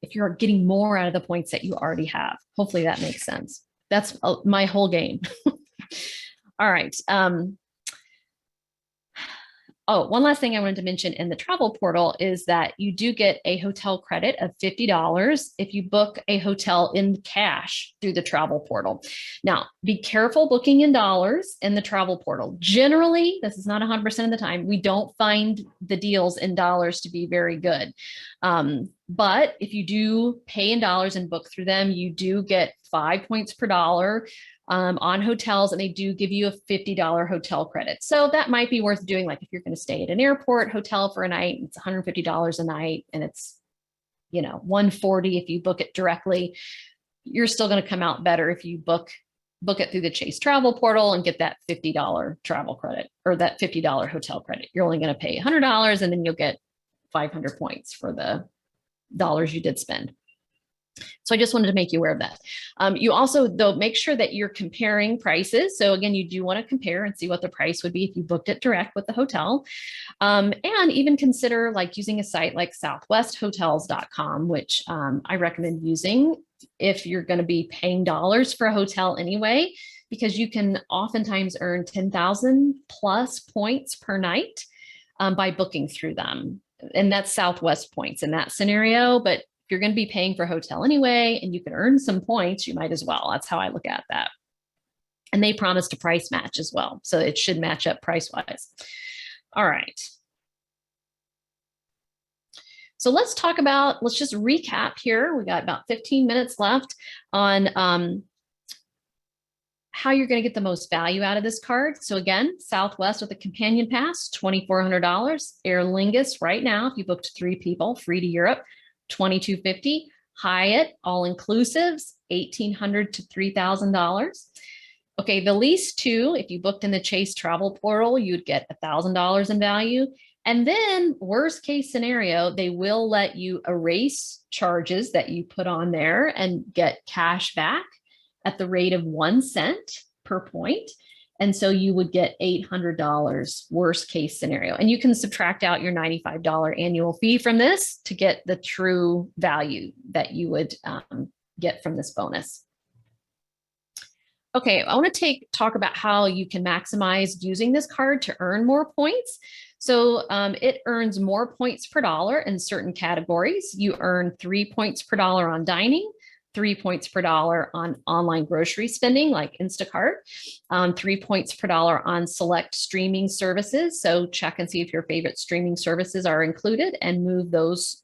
if you're getting more out of the points that you already have. Hopefully that makes sense. That's my whole game. All right. Oh, one last thing I wanted to mention in the travel portal is that you do get a hotel credit of $50 if you book a hotel in cash through the travel portal. Now, be careful booking in dollars in the travel portal. Generally, this is not 100% of the time, we don't find the deals in dollars to be very good. But if you do pay in dollars and book through them, you do get 5 points per dollar on hotels, and they do give you a $50 hotel credit. So that might be worth doing. Like if you're going to stay at an airport hotel for a night, it's $150 a night, and it's, you know, $140 if you book it directly. You're still going to come out better if you book it through the Chase travel portal and get that $50 travel credit, or that $50 hotel credit. You're only going to pay $100, and then you'll get 500 points for the dollars you did spend. So I just wanted to make you aware of that. You also, though, make sure that you're comparing prices. So again, you do want to compare and see what the price would be if you booked it direct with the hotel. And even consider like using a site like southwesthotels.com, which I recommend using if you're going to be paying dollars for a hotel anyway, because you can oftentimes earn 10,000 plus points per night by booking through them. And that's Southwest points in that scenario. But if you're going to be paying for a hotel anyway, and you can earn some points, you might as well. That's how I look at that. And they promised a price match as well, so it should match up price-wise. All right. So let's just recap here. We got about 15 minutes left on how you're going to get the most value out of this card. So again, Southwest with a companion pass, $2,400. Aer Lingus right now, if you booked 3 people, free to Europe, $2,250. Hyatt, all inclusives, $1,800 to $3,000. Okay, the least 2, if you booked in the Chase travel portal, you'd get $1,000 in value. And then worst case scenario, they will let you erase charges that you put on there and get cash back at the rate of 1 cent per point. And so you would get $800 worst case scenario. And you can subtract out your $95 annual fee from this to get the true value that you would get from this bonus. Okay, I want to talk about how you can maximize using this card to earn more points. So it earns more points per dollar in certain categories. You earn 3 points per dollar on dining, 3 points per dollar on online grocery spending like Instacart, 3 points per dollar on select streaming services. So check and see if your favorite streaming services are included and move those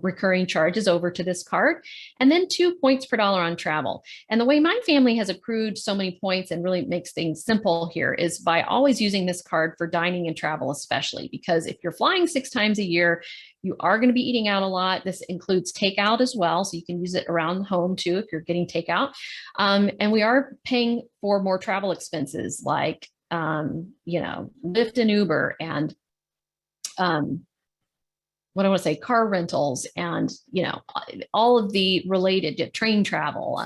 recurring charges over to this card, and then 2 points per dollar on travel. And the way my family has accrued so many points and really makes things simple here is by always using this card for dining and travel, especially because if you're flying 6 times a year, you are going to be eating out a lot. This includes takeout as well, so you can use it around home too if you're getting takeout. And we are paying for more travel expenses like Lyft and Uber, and what I want to say, car rentals, and, all of the related train travel,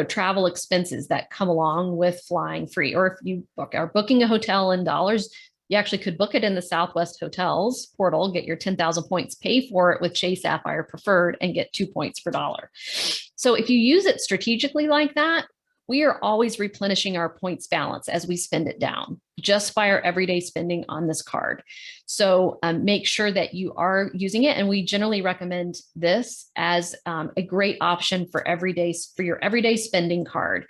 travel expenses that come along with flying free. Or if you are booking a hotel in dollars, you actually could book it in the Southwest Hotels portal, get your 10,000 points, pay for it with Chase Sapphire Preferred, and get 2 points per dollar. So if you use it strategically like that, we are always replenishing our points balance as we spend it down just by our everyday spending on this card. So make sure that you are using it. And we generally recommend this as a great option for your everyday spending card.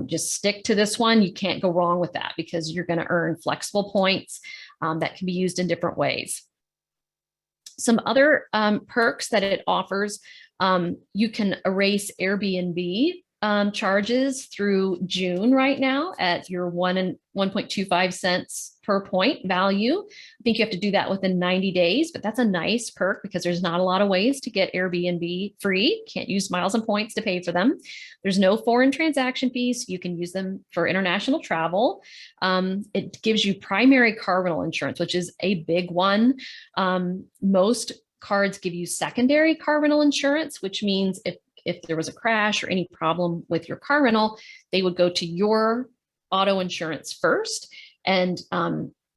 Just stick to this one. You can't go wrong with that because you're going to earn flexible points that can be used in different ways. Some other perks that it offers, you can erase Airbnb charges through June right now at your 1.25 cents per point value. I think you have to do that within 90 days, but that's a nice perk because there's not a lot of ways to get Airbnb free. Can't use miles and points to pay for them. There's no foreign transaction fees. So you can use them for international travel. It gives you primary car rental insurance, which is a big one. Most cards give you secondary car rental insurance, which means if there was a crash or any problem with your car rental, they would go to your auto insurance first. And,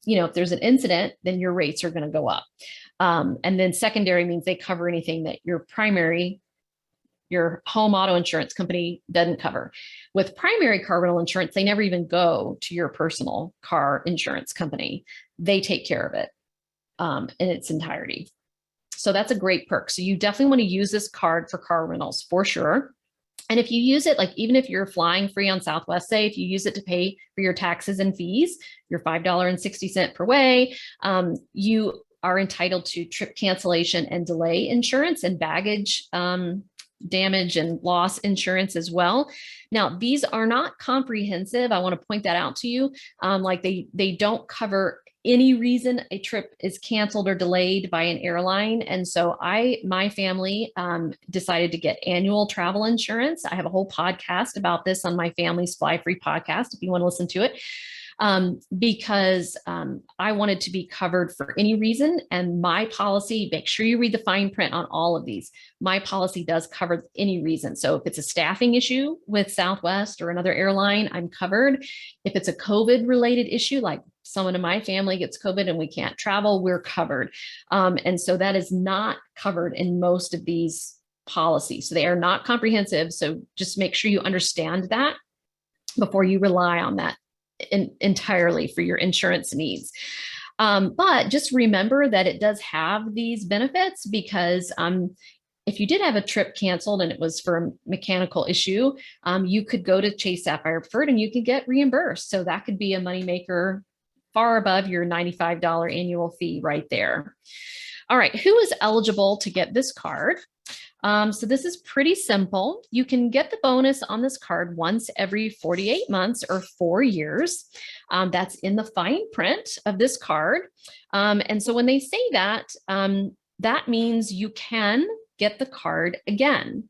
if there's an incident, then your rates are going to go up. And then secondary means they cover anything that your home auto insurance company doesn't cover. With primary car rental insurance, they never even go to your personal car insurance company. They take care of it in its entirety. So that's a great perk. So you definitely want to use this card for car rentals for sure. And if you use it, like even if you're flying free on Southwest, say if you use it to pay for your taxes and fees, your $5.60 per way, you are entitled to trip cancellation and delay insurance and baggage damage and loss insurance as well. Now, these are not comprehensive. I want to point that out to you. Like they don't cover any reason a trip is canceled or delayed by an airline. And so my family decided to get annual travel insurance. I have a whole podcast about this on my family's Fly Free podcast, if you want to listen to it. Because I wanted to be covered for any reason. And my policy, make sure you read the fine print on all of these. My policy does cover any reason. So if it's a staffing issue with Southwest or another airline, I'm covered. If it's a COVID related issue, like someone in my family gets COVID and we can't travel, we're covered. And so that is not covered in most of these policies. So they are not comprehensive. So just make sure you understand that before you rely on that entirely for your insurance needs. But just remember that it does have these benefits because if you did have a trip canceled and it was for a mechanical issue, you could go to Chase Sapphire Preferred and you could get reimbursed. So that could be a moneymaker far above your $95 annual fee right there. All right, who is eligible to get this card? So this is pretty simple. You can get the bonus on this card once every 48 months or 4 years. That's in the fine print of this card. And so when they say that, that means you can get the card again.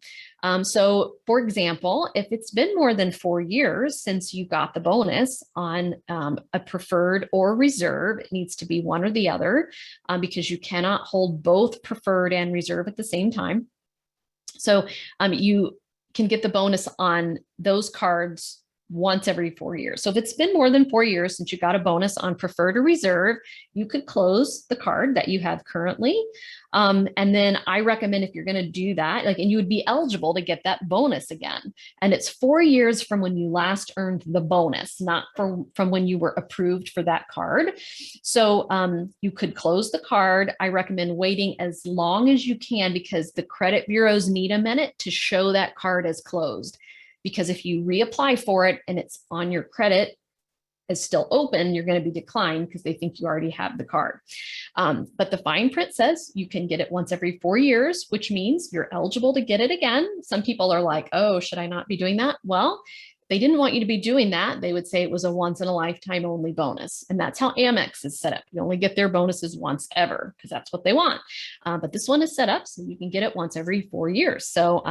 So for example, if it's been more than 4 years since you got the bonus on a preferred or reserve, it needs to be one or the other because you cannot hold both preferred and reserve at the same time. So you can get the bonus on those cards once every 4 years. So if it's been more than 4 years since you got a bonus on preferred or reserve, you could close the card that you have currently. And then I recommend if you're going to do that, and you would be eligible to get that bonus again. And it's 4 years from when you last earned the bonus, not from when you were approved for that card. So you could close the card. I recommend waiting as long as you can because the credit bureaus need a minute to show that card as closed. Because if you reapply for it and it's on your credit is still open, you're going to be declined because they think you already have the card. But the fine print says you can get it once every 4 years, which means you're eligible to get it again. Some people are like, oh, should I not be doing that? Well, if they didn't want you to be doing that, they would say it was a once in a lifetime only bonus. And that's how Amex is set up. You only get their bonuses once ever because that's what they want. But this one is set up so you can get it once every 4 years. So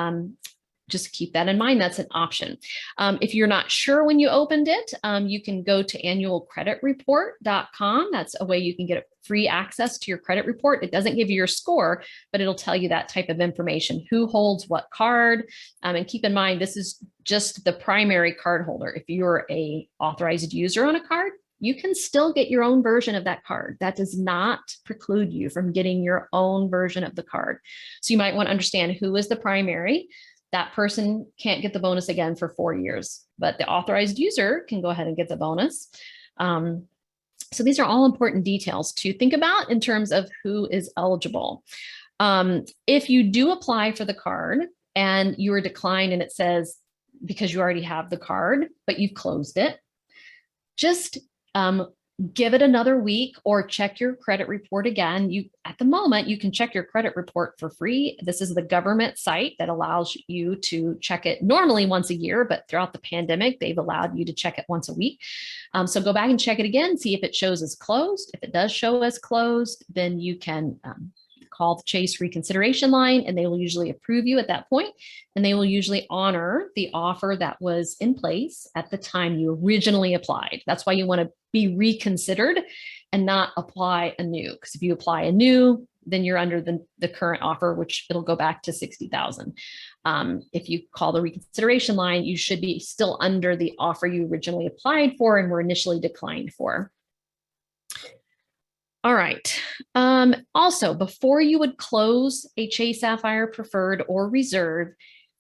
just keep that in mind. That's an option. If you're not sure when you opened it, you can go to annualcreditreport.com. That's a way you can get free access to your credit report. It doesn't give you your score, but it'll tell you that type of information, who holds what card. And keep in mind, this is just the primary card holder. If you're a authorized user on a card, you can still get your own version of that card. That does not preclude you from getting your own version of the card. So you might want to understand who is the primary. That person can't get the bonus again for 4 years, but the authorized user can go ahead and get the bonus. So these are all important details to think about in terms of who is eligible. If you do apply for the card and you are declined and it says, because you already have the card, but you've closed it, just give it another week or check your credit report again. At the moment, you can check your credit report for free. This is the government site that allows you to check it normally once a year, but throughout the pandemic, they've allowed you to check it once a week. So go back and check it again, see if it shows as closed. If it does show as closed, then you can call the Chase reconsideration line, and they will usually approve you at that point, and they will usually honor the offer that was in place at the time you originally applied. That's why you want to be reconsidered and not apply anew, because if you apply anew, then you're under the current offer, which it'll go back to 60,000. If you call the reconsideration line, you should be still under the offer you originally applied for and were initially declined for. All right. Also, before you would close a Chase Sapphire Preferred or Reserve,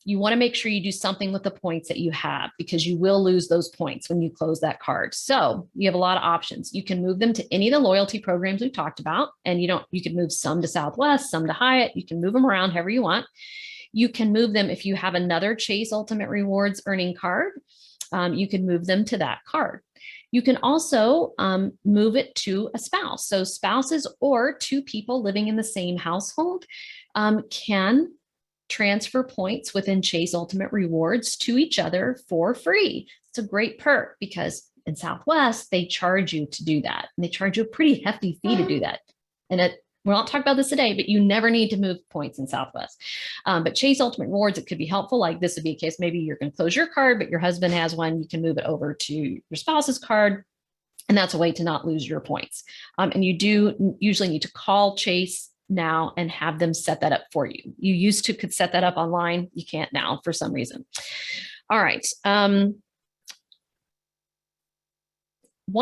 you want to make sure you do something with the points that you have, because you will lose those points when you close that card. So you have a lot of options. You can move them to any of the loyalty programs we talked about, and you can move some to Southwest, some to Hyatt. You can move them around however you want. You can move them if you have another Chase Ultimate Rewards earning card. You can move them to that card. You can also move it to a spouse. So spouses or two people living in the same household can transfer points within Chase Ultimate Rewards to each other for free. It's a great perk because in Southwest, they charge you to do that. And they charge you a pretty hefty fee to do that. And we'll not talk about this today, but you never need to move points in Southwest. But Chase Ultimate Rewards, it could be helpful. Like this would be a case, maybe you're going to close your card, but your husband has one. You can move it over to your spouse's card. And that's a way to not lose your points. And you do usually need to call Chase now and have them set that up for you. You used to could set that up online. You can't now for some reason. All right. One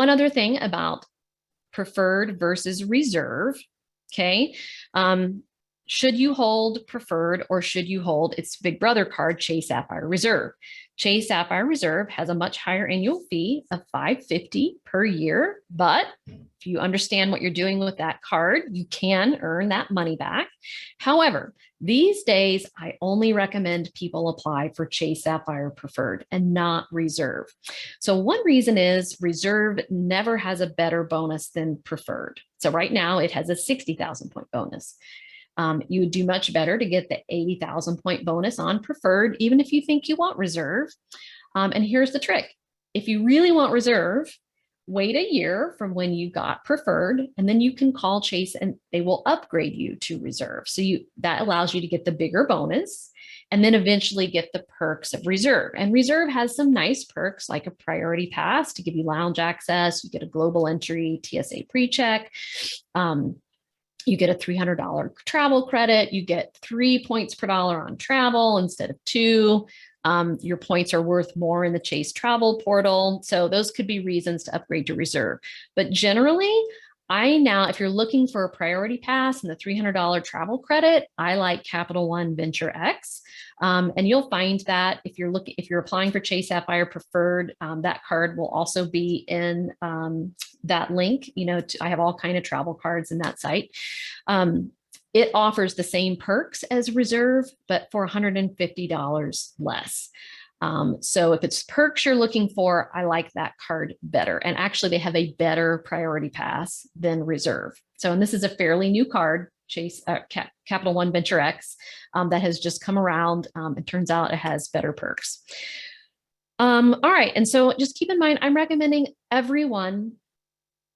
other thing about preferred versus reserve. Okay. Should you hold preferred or should you hold its big brother card, Chase Sapphire Reserve? Chase Sapphire Reserve has a much higher annual fee of $550 per year, but if you understand what you're doing with that card, you can earn that money back. However, these days, I only recommend people apply for Chase Sapphire Preferred and not Reserve. So one reason is Reserve never has a better bonus than Preferred. So right now it has a 60,000 point bonus. You would do much better to get the 80,000 point bonus on Preferred, even if you think you want Reserve. And here's the trick. If you really want Reserve, wait a year from when you got Preferred, and then you can call Chase and they will upgrade you to Reserve. So that allows you to get the bigger bonus and then eventually get the perks of Reserve. And Reserve has some nice perks like a priority pass to give you lounge access. You get a global entry, TSA pre-check. You get a $300 travel credit. You get 3 points per dollar on travel instead of 2. Your points are worth more in the Chase travel portal. So those could be reasons to upgrade to Reserve. But generally, if you're looking for a priority pass and the $300 travel credit, I like Capital One Venture X. And you'll find that if you're applying for Chase Sapphire Preferred, that card will also be in that link. I have all kind of travel cards in that site. It offers the same perks as Reserve, but for $150 less. So if it's perks you're looking for, I like that card better. And actually they have a better priority pass than Reserve. So, and this is a fairly new card, Capital One Venture X, that has just come around. It turns out it has better perks. All right. And so just keep in mind, I'm recommending everyone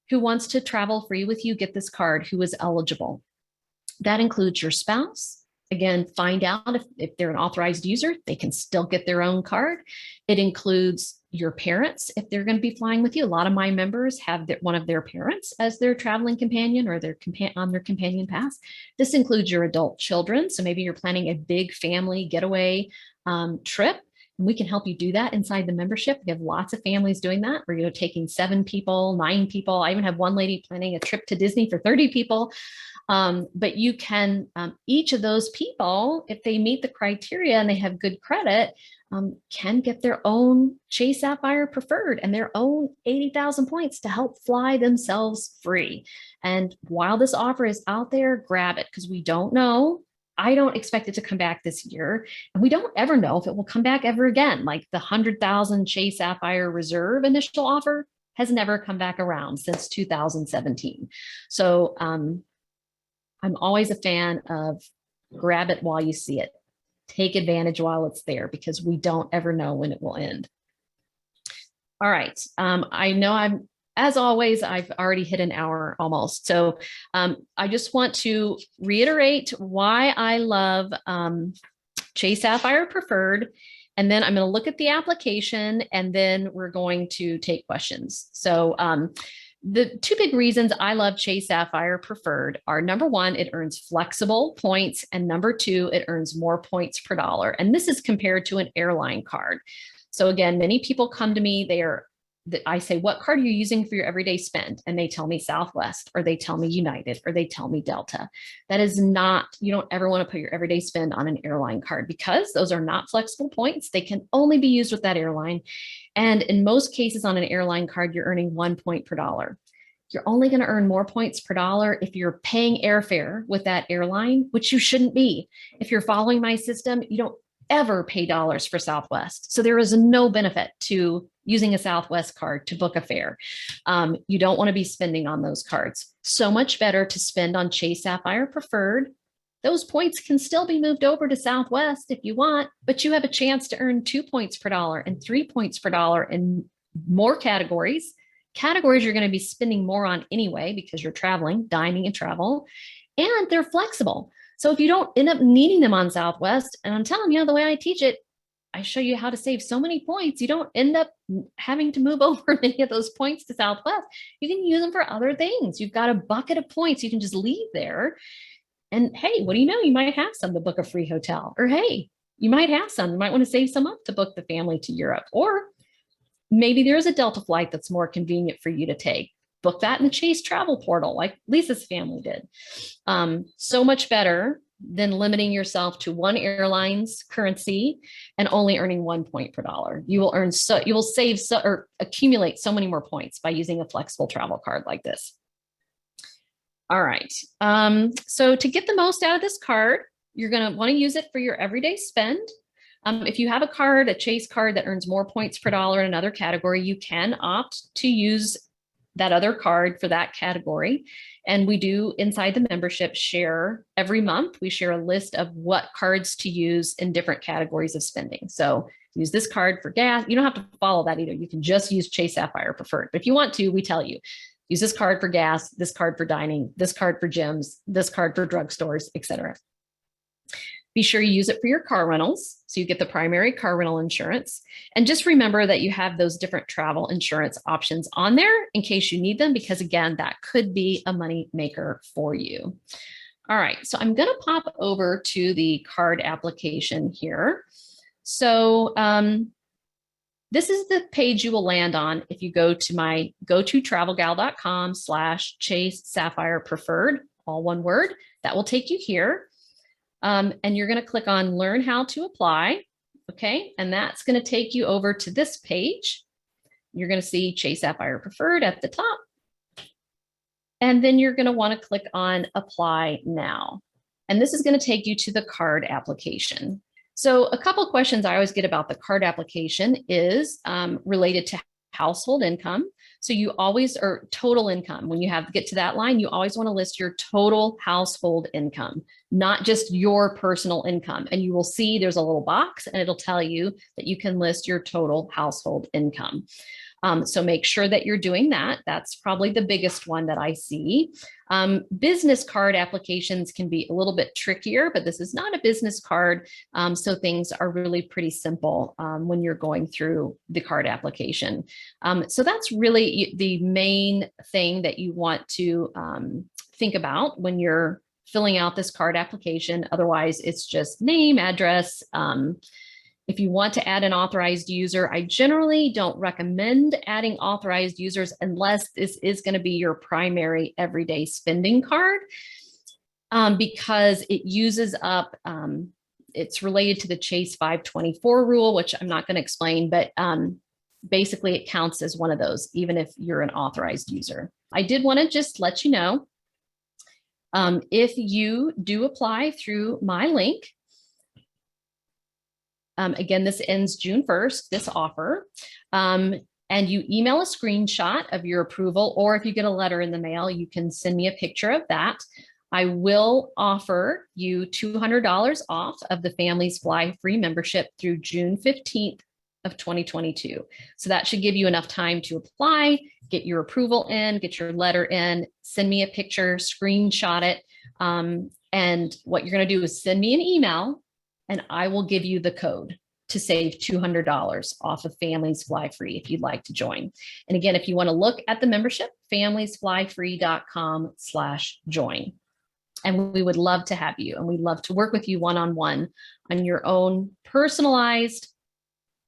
who wants to travel free with you get this card who is eligible. That includes your spouse. Again, find out if they're an authorized user, they can still get their own card. It includes your parents if they're going to be flying with you. A lot of my members have one of their parents as their traveling companion or on their companion pass. This includes your adult children. So maybe you're planning a big family getaway trip. And we can help you do that inside the membership. We have lots of families doing that. We're taking 7 people, 9 people. I even have one lady planning a trip to Disney for 30 people. But you can, each of those people, if they meet the criteria and they have good credit, can get their own Chase Sapphire Preferred and their own 80,000 points to help fly themselves free. And while this offer is out there, grab it because we don't know. I don't expect it to come back this year. And we don't ever know if it will come back ever again. Like the 100,000 Chase Sapphire Reserve initial offer has never come back around since 2017. So I'm always a fan of grab it while you see it. Take advantage while it's there because we don't ever know when it will end. All right. I know as always, I've already hit an hour almost. So I just want to reiterate why I love Chase Sapphire Preferred. And then I'm going to look at the application and then we're going to take questions. So the two big reasons I love Chase Sapphire Preferred are number one, it earns flexible points. And number two, it earns more points per dollar. And this is compared to an airline card. So again, many people come to me, I say, what card are you using for your everyday spend? And they tell me Southwest, or they tell me United, or they tell me Delta. That is not, you don't ever want to put your everyday spend on an airline card because those are not flexible points. They can only be used with that airline. And in most cases on an airline card, you're earning 1 point per dollar. You're only going to earn more points per dollar if you're paying airfare with that airline, which you shouldn't be. If you're following my system, you don't ever pay dollars for Southwest. So there is no benefit to using a Southwest card to book a fare. You don't want to be spending on those cards. So much better to spend on Chase Sapphire Preferred. Those points can still be moved over to Southwest if you want, but you have a chance to earn 2 points per dollar and 3 points per dollar in more categories. Categories you're going to be spending more on anyway because you're traveling, dining and travel, and they're flexible. So if you don't end up needing them on Southwest, and I'm telling you, the way I teach it, I show you how to save so many points. You don't end up having to move over many of those points to Southwest. You can use them for other things. You've got a bucket of points you can just leave there. And hey, what do you know? You might have some to book a free hotel. Or hey, you might have some. You might want to save some up to book the family to Europe. Or maybe there's a Delta flight that's more convenient for you to take. Book that in the Chase travel portal like Lisa's family did. So much better than limiting yourself to one airline's currency and only earning 1 point per dollar. You will save or accumulate so many more points by using a flexible travel card like this. All right. So to get the most out of this card, you're going to want to use it for your everyday spend. If you have a card, a Chase card that earns more points per dollar in another category, you can opt to use that other card for that category. And we do inside the membership share every month. We share a list of what cards to use in different categories of spending. So use this card for gas. You don't have to follow that either. You can just use Chase Sapphire Preferred. But if you want to, we tell you, use this card for gas, this card for dining, this card for gyms, this card for drugstores, etc. Be sure you use it for your car rentals, so you get the primary car rental insurance. And just remember that you have those different travel insurance options on there in case you need them, because again, that could be a money maker for you. All right, so I'm going to pop over to the card application here. So this is the page you will land on if you go to my gototravelgal.com/Chase Sapphire Preferred, all one word. That will take you here. And you're going to click on Learn How to Apply. Okay, and that's going to take you over to this page. You're going to see Chase Sapphire Preferred at the top. And then you're going to want to click on Apply Now. And this is going to take you to the card application. So a couple of questions I always get about the card application is related to household income. So you always, or total income, when you get to that line, you always want to list your total household income, not just your personal income. And you will see there's a little box and it'll tell you that you can list your total household income. So make sure that you're doing that. That's probably the biggest one that I see. Business card applications can be a little bit trickier, but this is not a business card. So things are really pretty simple when you're going through the card application. So that's really the main thing that you want to think about when you're filling out this card application. Otherwise, it's just name, address. If you want to add an authorized user, I generally don't recommend adding authorized users unless this is going to be your primary everyday spending card, because it uses up, it's related to the Chase 524 rule, which I'm not going to explain, but basically it counts as one of those, even if you're an authorized user. I did want to just let you know, if you do apply through my link, again, this ends June 1st, this offer. and you email a screenshot of your approval, or if you get a letter in the mail, you can send me a picture of that. I will offer you $200 off of the Families Fly Free membership through June 15th of 2022. So that should give you enough time to apply, get your approval in, get your letter in, send me a picture, screenshot it. And what you're going to do is send me an email and I will give you the code to save $200 off of Families Fly Free if you'd like to join. And again, if you want to look at the membership, familiesflyfree.com/join. And we would love to have you, and we'd love to work with you one-on-one on your own personalized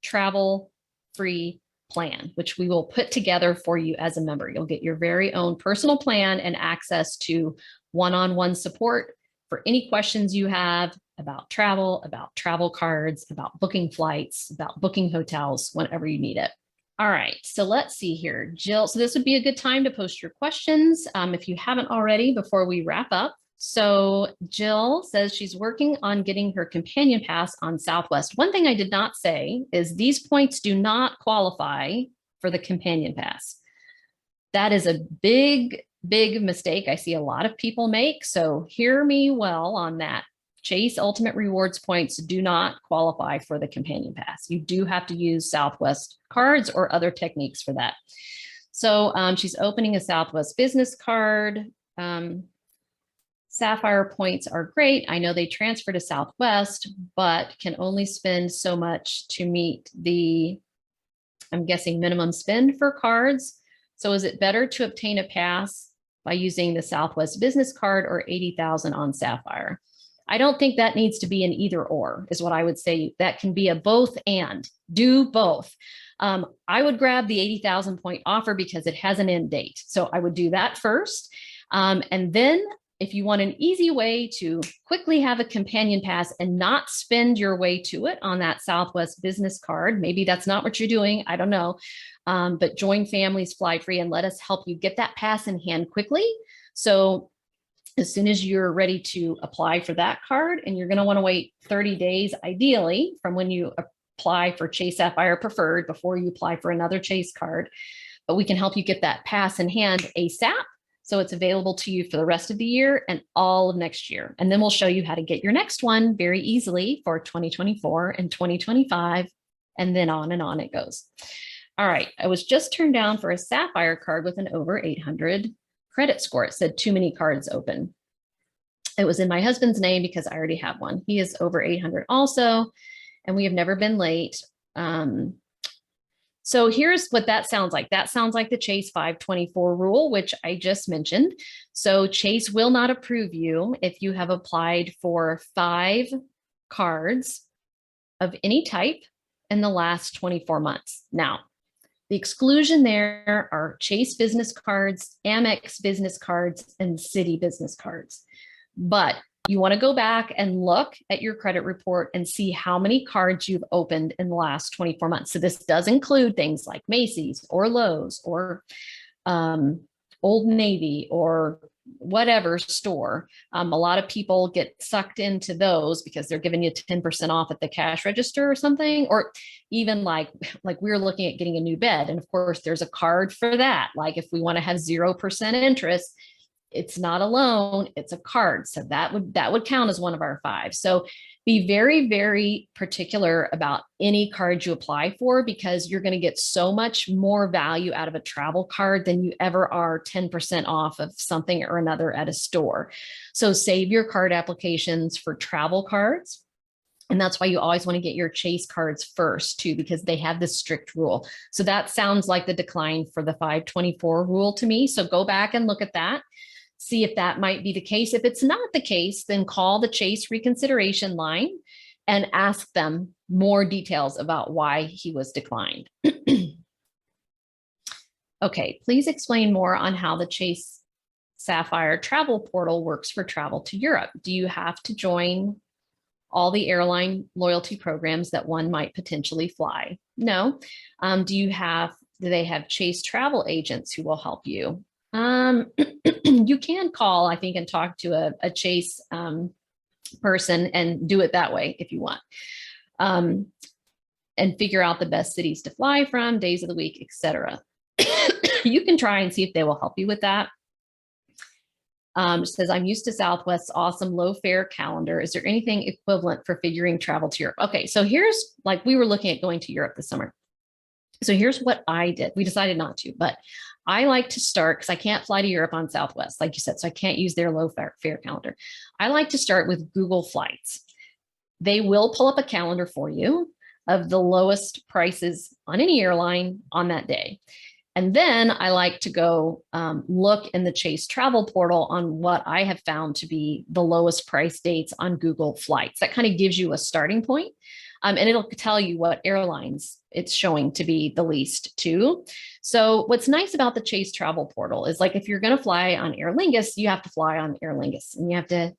travel-free plan, which we will put together for you as a member. You'll get your very own personal plan and access to one-on-one support for any questions you have about travel cards, about booking flights, about booking hotels, whenever you need it. All right, so let's see here, Jill. So this would be a good time to post your questions if you haven't already before we wrap up. So Jill says she's working on getting her companion pass on Southwest. One thing I did not say is these points do not qualify for the companion pass. That is a big mistake I see a lot of people make. So hear me well on that. Chase Ultimate Rewards points do not qualify for the companion pass. You do have to use Southwest cards or other techniques for that. So she's opening a Southwest business card. Sapphire points are great. I know they transfer to Southwest, but can only spend so much to meet the, I'm guessing, minimum spend for cards. So is it better to obtain a pass by using the Southwest business card or 80,000 on Sapphire? I don't think that needs to be an either or is what I would say. That can be a both and. Do both. I would grab the 80,000 point offer because it has an end date. So I would do that first. And then if you want an easy way to quickly have a companion pass and not spend your way to it on that Southwest business card, maybe that's not what you're doing, I don't know, but join Families Fly Free and let us help you get that pass in hand quickly. So as soon as you're ready to apply for that card, and you're going to want to wait 30 days, ideally, from when you apply for Chase Sapphire Preferred before you apply for another Chase card, but we can help you get that pass in hand ASAP. So it's available to you for the rest of the year and all of next year. And then we'll show you how to get your next one very easily for 2024 and 2025, and then on it goes. All right, I was just turned down for a Sapphire card with an over 800 credit score. It said too many cards open. It was in my husband's name because I already have one. He is over 800 also, and we have never been late. So here's what that sounds like. That sounds like the Chase 524 rule, which I just mentioned. So Chase will not approve you if you have applied for 5 cards of any type in the last 24 months. Now, the exclusion there are Chase business cards, Amex business cards, and Citi business cards. But you want to go back and look at your credit report and see how many cards you've opened in the last 24 months. So this does include things like Macy's or Lowe's or Old Navy or whatever store. A lot of people get sucked into those because they're giving you 10% off at the cash register or something, or even like we're looking at getting a new bed. And of course there's a card for that. Like if we want to have 0% interest, it's not a loan, it's a card. So that would count as one of our 5. So be very, very particular about any card you apply for, because you're going to get so much more value out of a travel card than you ever are 10% off of something or another at a store. So save your card applications for travel cards. And that's why you always want to get your Chase cards first too, because they have this strict rule. So that sounds like the decline for the 524 rule to me. So go back and look at that. See if that might be the case. If it's not the case, then call the Chase reconsideration line and ask them more details about why he was declined. Okay, please explain more on how the Chase Sapphire travel portal works for travel to Europe. Do you have to join all the airline loyalty programs that one might potentially fly? No. Do they have Chase travel agents who will help you? You can call, I think, and talk to a Chase person and do it that way if you want. and figure out the best cities to fly from, days of the week, etc. You can try and see if they will help you with that. It says, I'm used to Southwest's awesome low fare calendar. Is there anything equivalent for figuring travel to Europe? Okay, so here's, like, we were looking at going to Europe this summer. So here's what I did. We decided not to, but I like to start, because I can't fly to Europe on Southwest, like you said, so I can't use their low fare calendar. I like to start with Google Flights. They will pull up a calendar for you of the lowest prices on any airline on that day. And then I like to go look in the Chase travel portal on what I have found to be the lowest price dates on Google Flights. That kind of gives you a starting point. And it'll tell you what airlines it's showing to be the least too. So what's nice about the Chase travel portal is, like, if you're going to fly on Aer Lingus, you have to fly on Aer Lingus, and you have to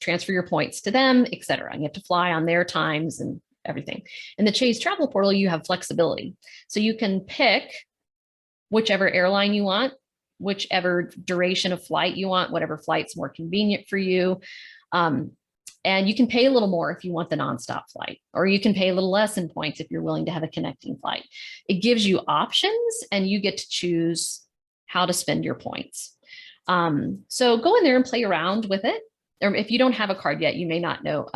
transfer your points to them, et cetera. And you have to fly on their times and everything. In the Chase travel portal, you have flexibility. So you can pick whichever airline you want, whichever duration of flight you want, whatever flight's more convenient for you. And you can pay a little more if you want the nonstop flight, or you can pay a little less in points if you're willing to have a connecting flight. It gives you options, and you get to choose how to spend your points. So go in there and play around with it. Or if you don't have a card yet, you may not know.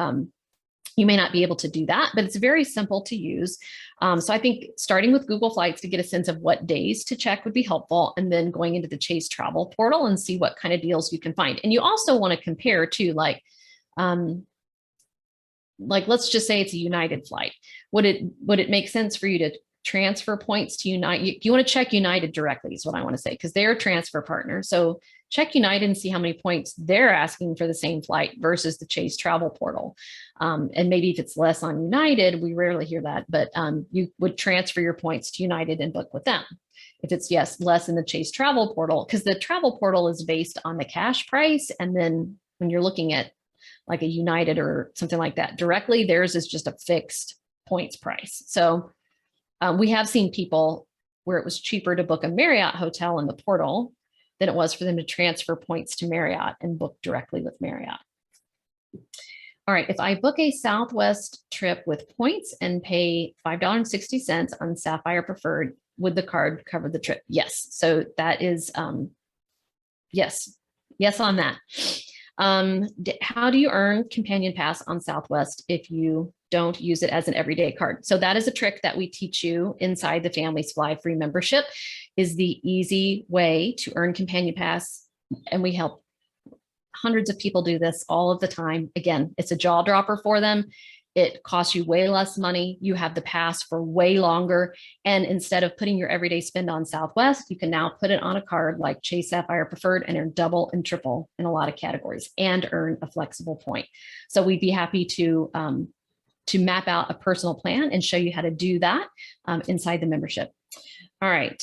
You may not be able to do that, but it's very simple to use. So I think starting with Google Flights to get a sense of what days to check would be helpful, and then going into the Chase travel portal and see what kind of deals you can find. And you also want to compare to, like let's just say it's a United flight. Would it make sense for you to transfer points to United? You want to check United directly is what I want to say, because they're a transfer partner. So check United and see how many points they're asking for the same flight versus the Chase travel portal. And maybe if it's less on United, we rarely hear that, but you would transfer your points to United and book with them. If it's, yes, less in the Chase travel portal, because the travel portal is based on the cash price. And then when you're looking at like a United or something like that directly, theirs is just a fixed points price. So we have seen people where it was cheaper to book a Marriott hotel in the portal than it was for them to transfer points to Marriott and book directly with Marriott. All right, if I book a Southwest trip with points and pay $5.60 on Sapphire Preferred, would the card cover the trip? Yes. So that is yes on that. How do you earn Companion Pass on Southwest if you don't use it as an everyday card? So that is a trick that we teach you inside the Families Fly Free membership, is the easy way to earn Companion Pass. And we help hundreds of people do this all of the time. Again, it's a jaw dropper for them. It costs you way less money. You have the pass for way longer. And instead of putting your everyday spend on Southwest, you can now put it on a card like Chase Sapphire Preferred and earn double and triple in a lot of categories and earn a flexible point. So we'd be happy to map out a personal plan and show you how to do that inside the membership. All right.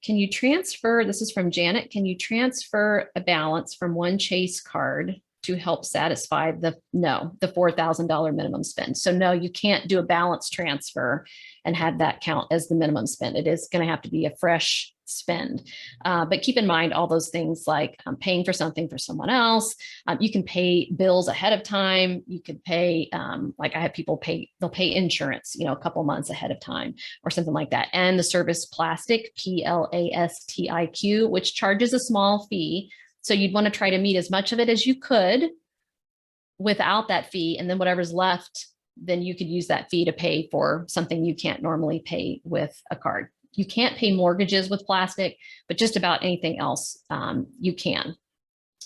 Can you transfer, this is from Janet, can you transfer a balance from one Chase card to help satisfy the $4,000 minimum spend? So no, you can't do a balance transfer and have that count as the minimum spend. It is going to have to be a fresh spend. But keep in mind all those things like paying for something for someone else. You can pay bills ahead of time. You could pay, like I have people pay, they'll pay insurance, a couple months ahead of time or something like that. And the service Plastic, PLASTIQ, which charges a small fee. So you'd want to try to meet as much of it as you could without that fee. And then whatever's left, then you could use that fee to pay for something you can't normally pay with a card. You can't pay mortgages with Plastic, but just about anything else you can,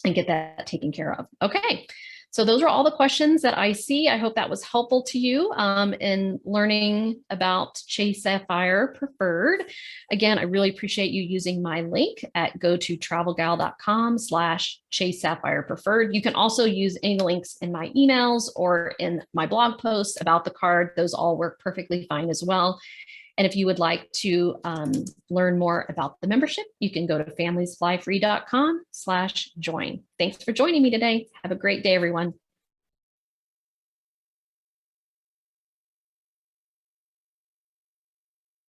and get that taken care of. Okay, so those are all the questions that I see. I hope that was helpful to you in learning about Chase Sapphire Preferred. Again, I really appreciate you using my link at gototravelgal.com/Chase Sapphire Preferred. You can also use any links in my emails or in my blog posts about the card. Those all work perfectly fine as well. And if you would like to learn more about the membership, you can go to familiesflyfree.com/join. Thanks for joining me today. Have a great day, everyone.